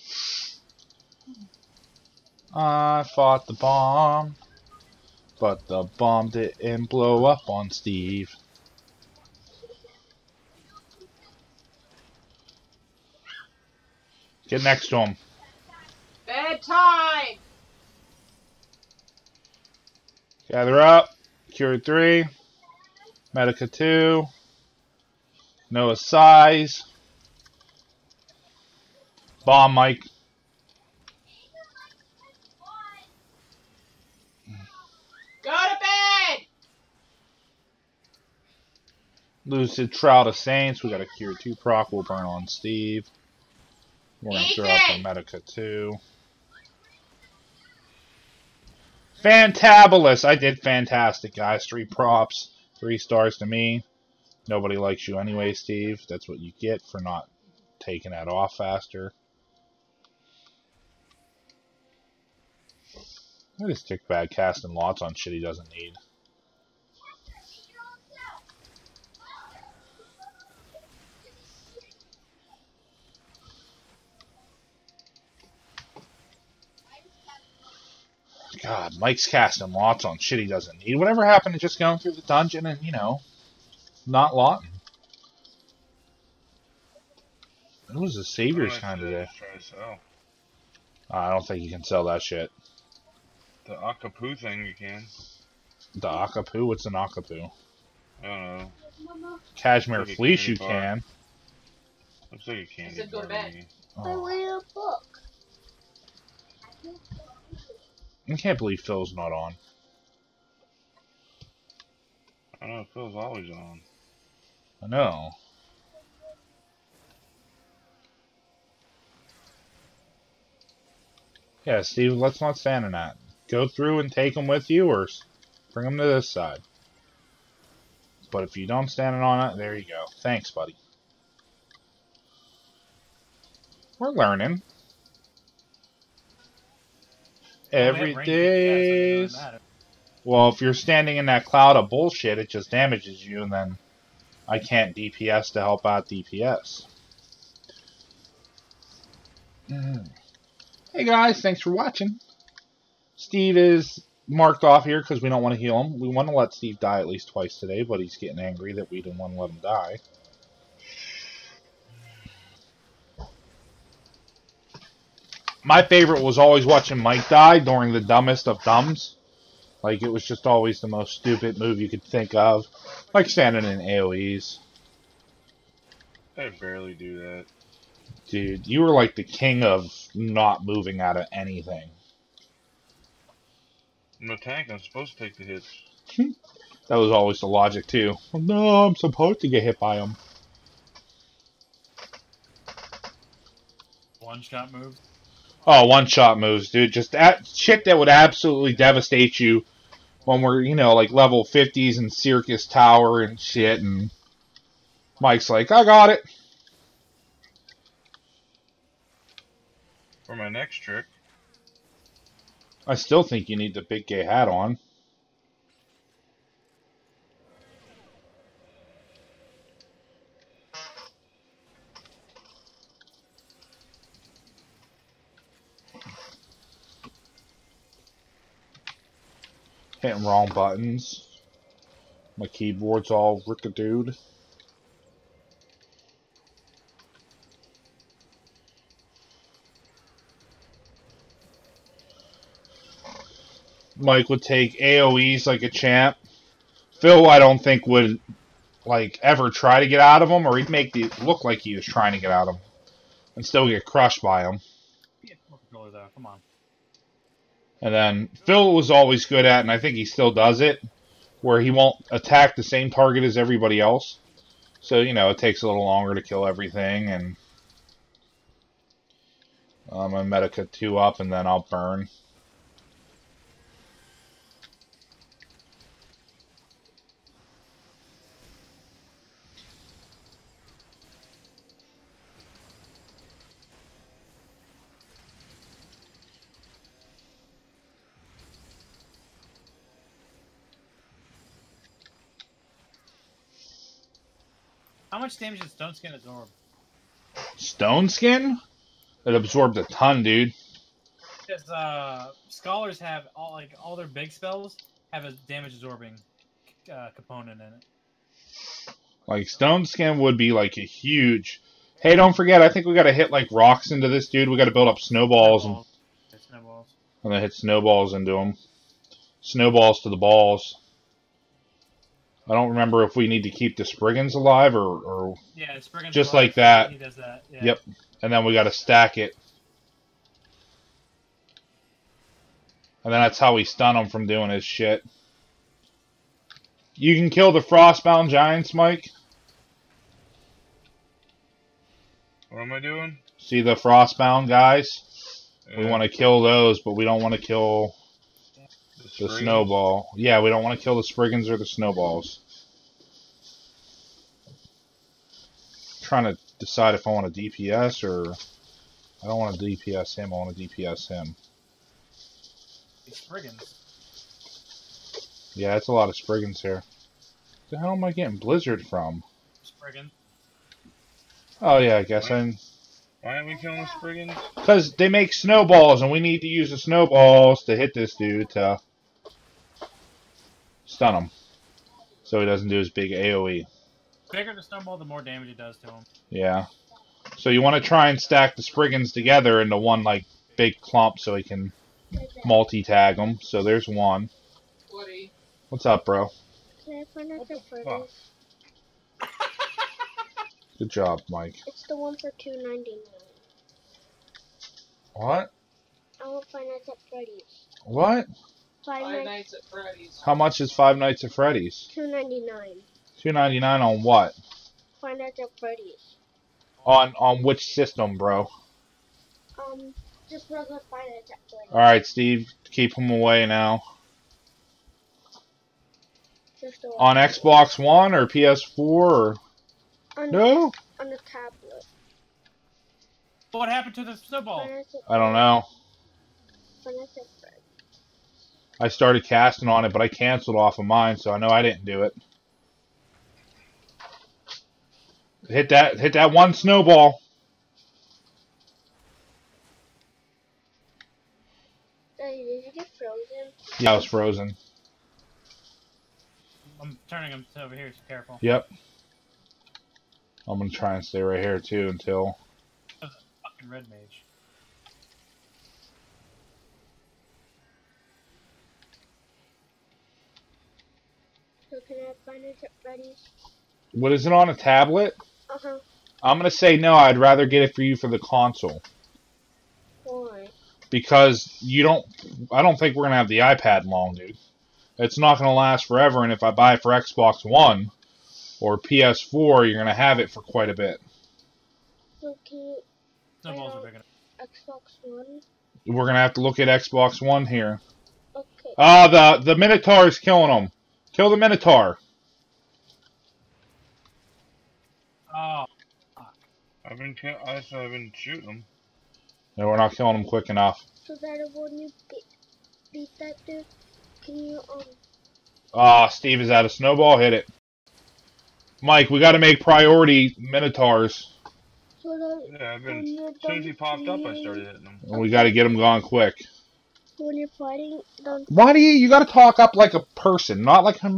I fought the bomb, but the bomb didn't blow up on Steve. Get next to him. Bedtime! Gather up, cure 3. Medica 2. Noah size. Bomb, Mike. Go to bed! Lucid Trout of Saints. We got a cure 2 proc. We'll burn on Steve. We're going to throw up a Medica 2. Fantabulous. I did fantastic, guys. 3 props. 3 stars to me. Nobody likes you anyway, Steve. That's what you get for not taking that off faster. I just tick bad casting lots on shit he doesn't need. God, Mike's casting lots on shit he doesn't need. Whatever happened to just going through the dungeon and, you know, not lotting? It was a Savior's kind of day. I don't think you can sell that shit. The Akapu thing you can. The Akapu? What's an Akapu? I don't know. Cashmere Like a Fleece candy you bar. can. Looks like a candy said go to bar bed. to me. I Oh, read a book. I can't believe Phil's not on. I don't know, Phil's always on. I know. Yeah, Steve, let's not stand in that. Go through and take them with you, or bring them to this side. But if you don't stand on it, there you go. Thanks, buddy. We're learning. every range DPS, so it doesn't day. really matter. Well, if you're standing in that cloud of bullshit, it just damages you, and then I can't DPS to help out DPS. Hey guys, thanks for watching. Steve is marked off here because we don't want to heal him. We want to let Steve die at least twice today, but he's getting angry that we didn't want to let him die. My favorite was always watching Mike die during the dumbest of dumbs. Like, it was just always the most stupid move you could think of. Like standing in AoEs. I barely do that. Dude, you were like the king of not moving out of anything. I'm a tank. I'm supposed to take the hits. That was always the logic, too. Well, no, I'm supposed to get hit by him. One-shot moves. Oh, one-shot moves, dude. Just that shit that would absolutely devastate you when we're, you know, like level 50s and Circus Tower and shit, and Mike's like, I got it. For my next trick. I still think you need the big gay hat on. Hitting wrong buttons. My keyboard's all rickadooed. Mike would take AoEs like a champ. Phil, I don't think, would like ever try to get out of them, or he'd make it look like he was trying to get out of them and still get crushed by them. Controller though, come on. And then Phil was always good at, and I think he still does it, where he won't attack the same target as everybody else. So, you know, it takes a little longer to kill everything, and I'm going to Medica 2 up, and then I'll burn. How much damage does Stone Skin absorb? Stone Skin? It absorbed a ton, dude. Because scholars have all their big spells have a damage absorbing component in it. Like, Stone Skin would be like a huge... Hey, don't forget, I think we gotta hit like rocks into this dude. We gotta build up snowballs. Snowballs. And then hit snowballs into him. Snowballs to the balls. I don't remember if we need to keep the Spriggans alive or yeah, Spriggans just alive, like that. He does that. Yeah. Yep. And then we got to stack it. And then that's how we stun him from doing his shit. You can kill the Frostbound Giants, Mike. What am I doing? See the Frostbound guys? Yeah. We want to kill those, but we don't want to kill the snowball. Yeah, we don't want to kill the Spriggans or the snowballs. Trying to decide if I want to DPS or... I don't want to DPS him, I want to DPS him. Spriggans. Yeah, it's a lot of Spriggans here. What the hell am I getting Blizzard from? Spriggan. Oh yeah, I guess Why aren't we killing the Spriggans? Because they make snowballs, and we need to use the snowballs to hit this dude to stun him. So he doesn't do his big AoE. The bigger the snowball, the more damage it does to him. Yeah. So you want to try and stack the Spriggans together into one, like, big clump so he can multi-tag them. So there's one. Woody. What's up, bro? Can I find out the Freddy's? Good job, Mike. It's the one for $2.99. What? I want Five Nights at Freddy's. What? Five Nights at Freddy's. How much is Five Nights at Freddy's? $2.99. $2.99 on what? Five Nights at Freddy's. On which system, bro? Just regular Five Nights at Freddy's. Alright, Steve. Keep him away now. Just On Xbox One or PS4 or... No? On the tablet. What happened to the snowball? Five Nights at I don't know. Five Nights at Freddy's. I started casting on it, but I canceled off of mine, so I know I didn't do it. Hit that one snowball. Daddy, did you get frozen? Yeah, I was frozen. I'm turning him over here, so careful. Yep. I'm gonna try and stay right here too until. Fucking red mage. So can I find it ready? What is it on a tablet? Uh-huh. I'm gonna say no. I'd rather get it for you for the console. Why? Because I don't think we're gonna have the iPad long, dude. It's not gonna last forever, and if I buy it for Xbox One or PS4, you're gonna have it for quite a bit. So can you Snowballs are big enough. Xbox One? We're gonna have to look at Xbox One here. Okay. Ah, the Minotaur is killing them. Kill the Minotaur. Oh. I've been shooting them. No, we're not killing them quick enough. So that when you beat that dude, can you Ah, Steve is out of snowball. Hit it. Mike, we got to make priority Minotaurs. So that Yeah, as soon as he popped up, I started hitting him. And we got to get them gone quick. when you're fighting, don't. Why do you got to talk up like a person, not like. So So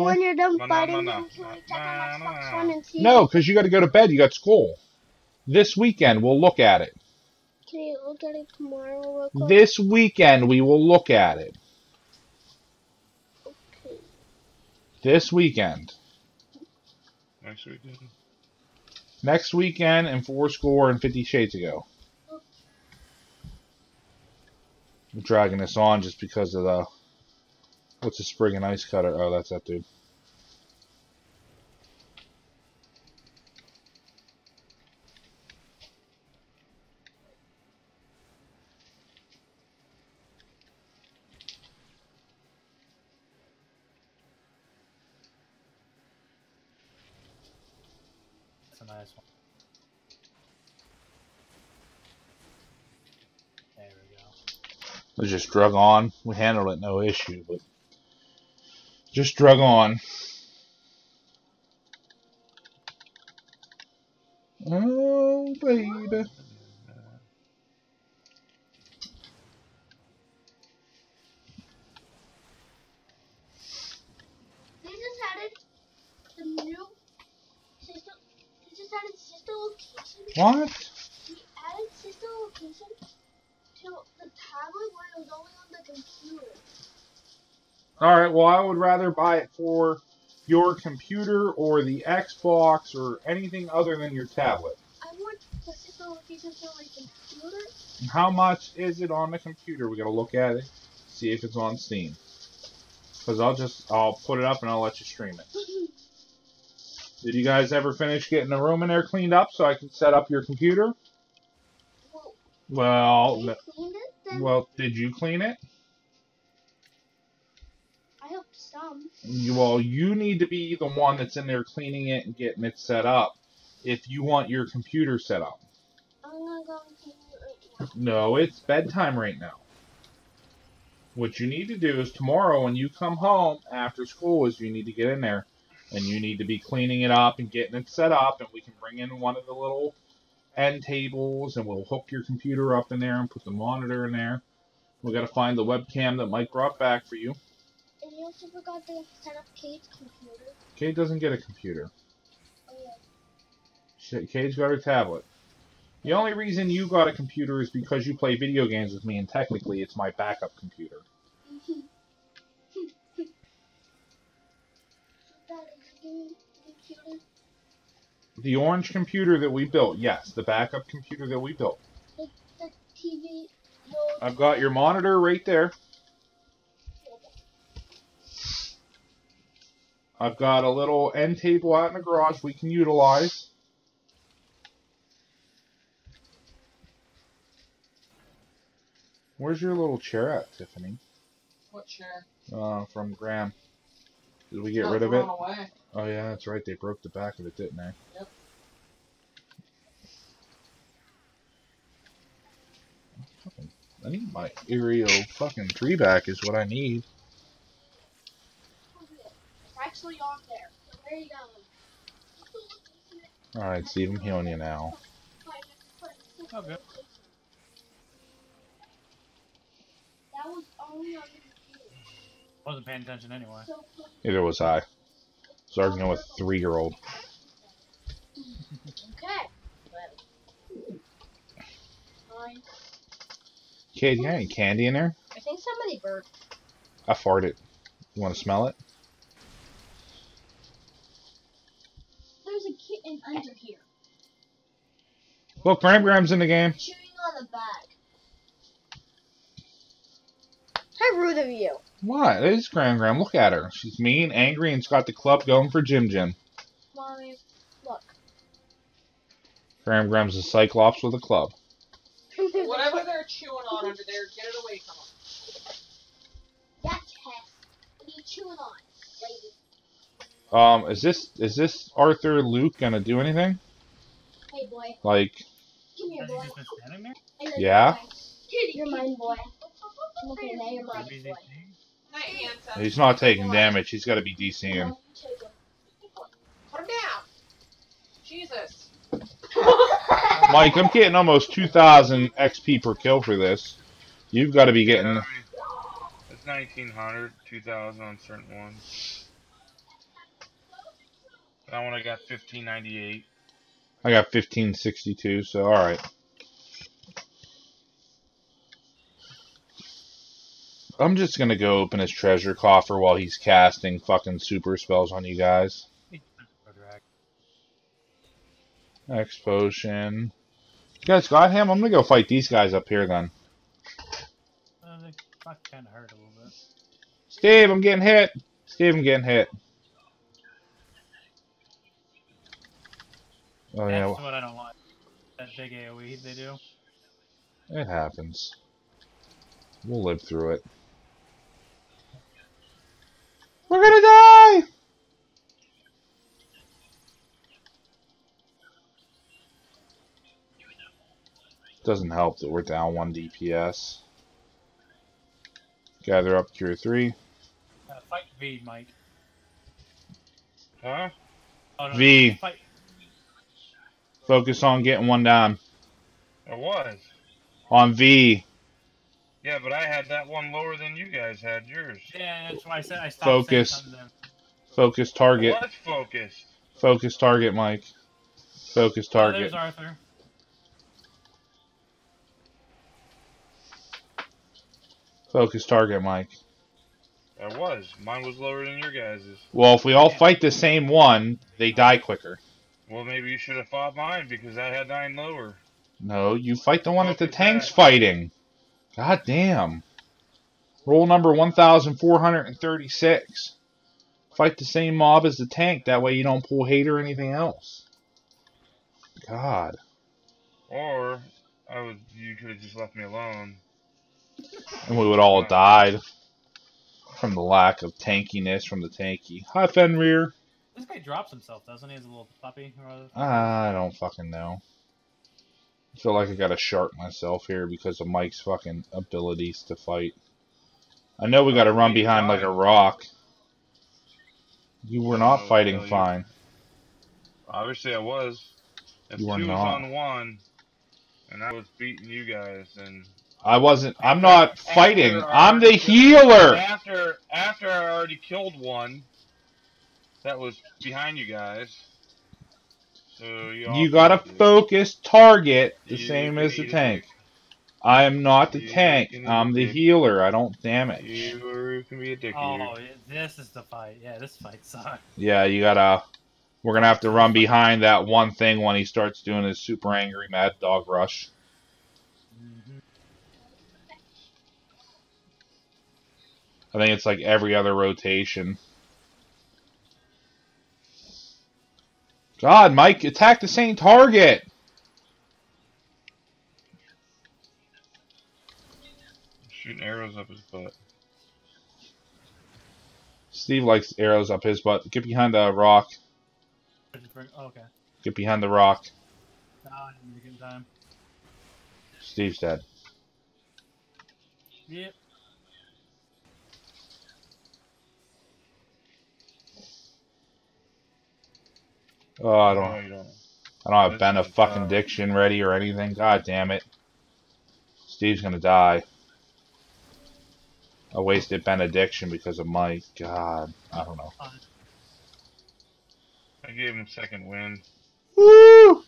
when you're done fighting, then can we check on Xbox One and see? No, because you got to go to bed. You got school. This weekend, we'll look at it. Can you look at it tomorrow real quick? This weekend, we will look at it. Okay. This weekend. Next weekend. Next weekend, and 4 and 50 Shades ago. I'm dragging this on just because of the. What's a sprig and ice cutter? Oh, that's that dude. That's a nice one. There we go. It was just drug on. We handled it no issue, but just drug on. Oh, baby. They just added the new system. They just added system location. What? They added system location to the tablet where it was only on the computer. Alright, well, I would rather buy it for your computer or the Xbox or anything other than your tablet. I want the system location for my computer. How much is it on the computer? We gotta look at it, see if it's on Steam. Because I'll put it up and I'll let you stream it. Did you guys ever finish getting the room in there cleaned up so I can set up your computer? Well, They cleaned it, then well, did you clean it? I hope some. Well, you need to be the one that's in there cleaning it and getting it set up if you want your computer set up. I'm gonna go and clean it right now. No, it's bedtime right now. What you need to do is tomorrow when you come home after school is you need to get in there and you need to be cleaning it up and getting it set up, and we can bring in one of the little end tables and we'll hook your computer up in there and put the monitor in there. We got to find the webcam that Mike brought back for you. And you also forgot to set up Kate's computer. Kate doesn't get a computer. Oh yeah. Kate's got her tablet. The only reason you got a computer is because you play video games with me, and technically it's my backup computer. The orange computer that we built, yes, the backup computer that we built. The TV. I've got your monitor right there. I've got a little end table out in the garage we can utilize. Where's your little chair at, Tiffany? What chair? From Graham. Did we get Got rid of it? thrown away. Oh yeah, that's right. They broke the back of it, didn't they? Yep. I need my aerial fucking 3-back is what I need. It's actually on there. So where are you going? Alright, Steve, I'm healing you now. Okay. That was only on the computer. Wasn't paying attention anyway. Neither was I. I was arguing with a 3-year-old. Okay. Fine. Kid, you got any candy in there? I think somebody burped. I farted. You want to smell it? There's a kitten under here. Look, Gram's in the game. Chewing on the bag. How rude of you. What? It is Gram. Look at her. She's mean, angry, and she's got the club going for Jim. Mommy, look. Gram's a cyclops with a club. Whatever they're chewing on under there, get it away from them. That's Hess. What are you chewing on, lady? Is this Arthur Luke gonna do anything? Hey, boy. Like, Come here, Has he boy. just been standing there? yeah? You're mine, boy. Okay, now you're mine, Busy boy. thing? Night, Anta. He's not taking damage. He's got to be DCing. Put him down. Jesus. Mike, I'm getting almost 2,000 XP per kill for this. You've got to be getting... It's 1,900, 2,000 on certain ones. That one I got 1,598. I got 1562, so alright. I'm just gonna go open his treasure coffer while he's casting fucking super spells on you guys. X potion. You guys got him? I'm gonna go fight these guys up here then. They kind of hurt a little bit. Steve, I'm getting hit. Steve, I'm getting hit. Oh yeah, That's what I don't like. That big AoE they do. it happens. We'll live through it. We're gonna die! Doesn't help that we're down 1 DPS. Gather up Cure 3. Fight V, Mike. Huh? Oh, no, V. Fight. Focus on getting one down. It was. On V. Yeah, but I had that one lower than you guys had yours. Yeah, that's why I said I stopped Focus. saying something. Focus target. What's focused? Focus target, Mike. Focus Oh, target. there's Arthur. Focus target, Mike. I was. Mine was lower than your guys's. Well, if we all fight the same one, they die quicker. Well, maybe you should have fought mine because I had 9 lower. No, you fight the one that the Focus tank's that. fighting. God damn. Roll number 1436. Fight the same mob as the tank. That way you don't pull hate or anything else. God. Or you could have just left me alone. And we would all have died. From the lack of tankiness from the tanky. Hi, Fenrir. This guy drops himself, doesn't he? As a little puppy or other. I don't fucking know. I feel like I gotta sharp myself here because of Mike's fucking abilities to fight. I know we gotta run behind like a rock. You were not fighting fine. Obviously I was. If You were 2 was not. on 1, and I was beating you guys, and... I wasn't. I'm not fighting. After I'm the already- healer. After I already killed one, that was behind you guys. So You gotta focus target the same as the tank. I am not the tank. I'm the healer. I don't damage. You can be a dick Oh, eater. this is the fight. Yeah, this fight sucks. Yeah, you gotta. We're gonna have to run behind that one thing when he starts doing his super angry mad dog rush. Mm-hmm. I think it's like every other rotation. God, Mike, attack the same target. Shooting arrows up his butt. Steve likes arrows up his butt. Get behind the rock. Oh, okay. Get behind the rock. No, I didn't make it in time. Steve's dead. Yep. Oh, I No, don't. you don't. I don't have This Ben a is, fucking diction ready or anything. God damn it. Steve's gonna die. I wasted benediction because of Mike. God, I don't know. I gave him second win. Woo!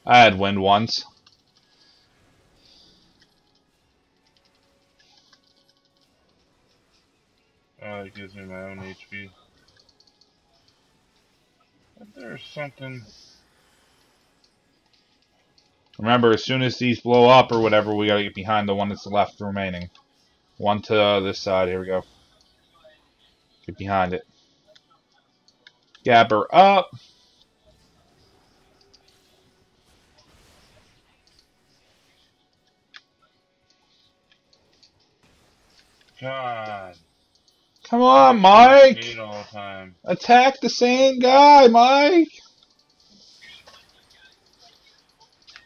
I had wind once. Oh, it gives me my own HP. But there's something. Remember, as soon as these blow up or whatever, we gotta get behind the one that's left remaining. One to this side. Here we go. Get behind it. Gabber up. God. Come on, I get Mike. paid all the time. Attack the same guy, Mike.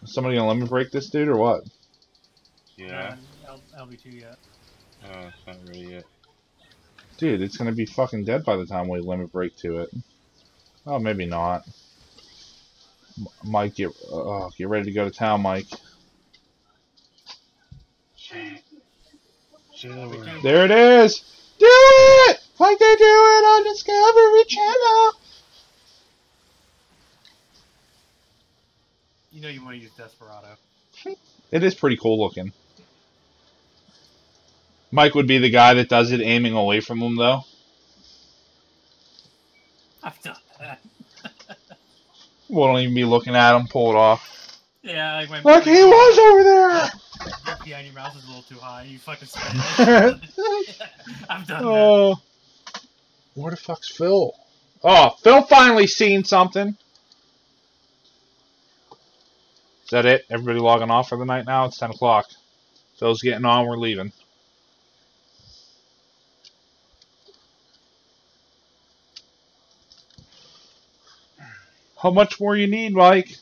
Is somebody gonna let me break this dude or what? Yeah. LB2 yet. Oh, it's not ready yet. Dude, it's gonna be fucking dead by the time we limit break to it. Oh, maybe not. Mike, get ready to go to town, Mike. LB2. There it is. Do it like they do it on Discovery Channel. You know you want to use Desperado. It is pretty cool looking. Mike would be the guy that does it aiming away from him, though. I've done that. Won't even be looking at him, pull it off. Yeah, like my. Look, he was over there! Behind your mouse is a little too high. You fucking spin it. I've done that. Oh. Where the fuck's Phil? Oh, Phil finally seen something. Is that it? Everybody logging off for the night now? It's 10 o'clock. Phil's getting on, we're leaving. How much more you need, Mike?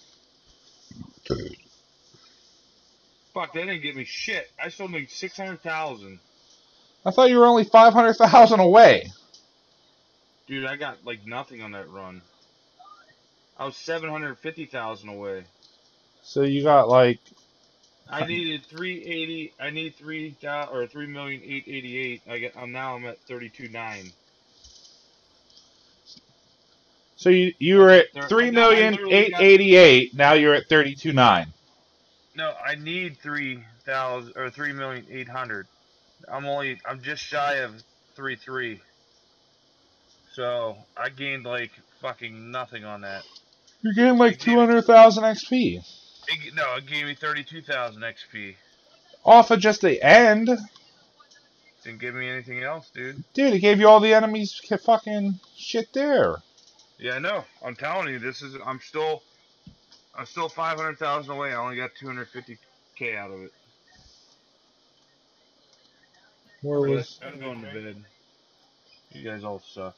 Fuck, they didn't get me shit. I still need 600,000. I thought you were only 500,000 away. Dude, I got like nothing on that run. I was 750,000 away. So you got like... I needed 380. I need 3,000 or 3,888,000. I'm at 32.9. So you were at There- I 3,888,000. Now you're at 32.9. No, I need 3,000 or 3,800,000. I'm just shy of 3.3. So I gained like fucking nothing on that. You're getting like 200,000 XP. It gave me 32,000 XP. Off of just the end. Didn't give me anything else, dude. Dude, it gave you all the enemies fucking shit there. Yeah, I know. I'm telling you, I'm still 500,000 away. I only got 250K out of it. Where was... I'm going to bed. You guys all suck.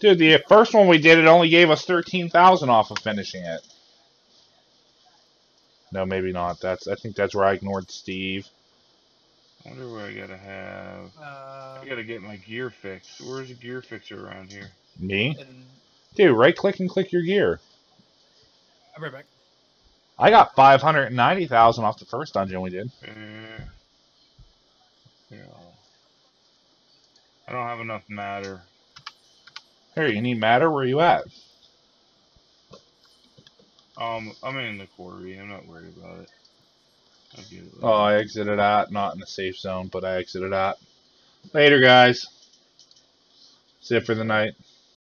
Dude, the first one we did, it only gave us 13,000 off of finishing it. No, maybe not. I think that's where I ignored Steve. I wonder where I gotta have. I gotta get my gear fixed. Where's a gear fixer around here? Me? Dude, right click and click your gear. I'll be right back. I got 590,000 off the first dungeon we did. Yeah. I don't have enough matter. Here, you need matter? Where you at? I'm in the quarry. I'm not worried about it. I'll get it later. Oh, I exited out. Not in the safe zone, but I exited out. Later, guys. That's it for the night.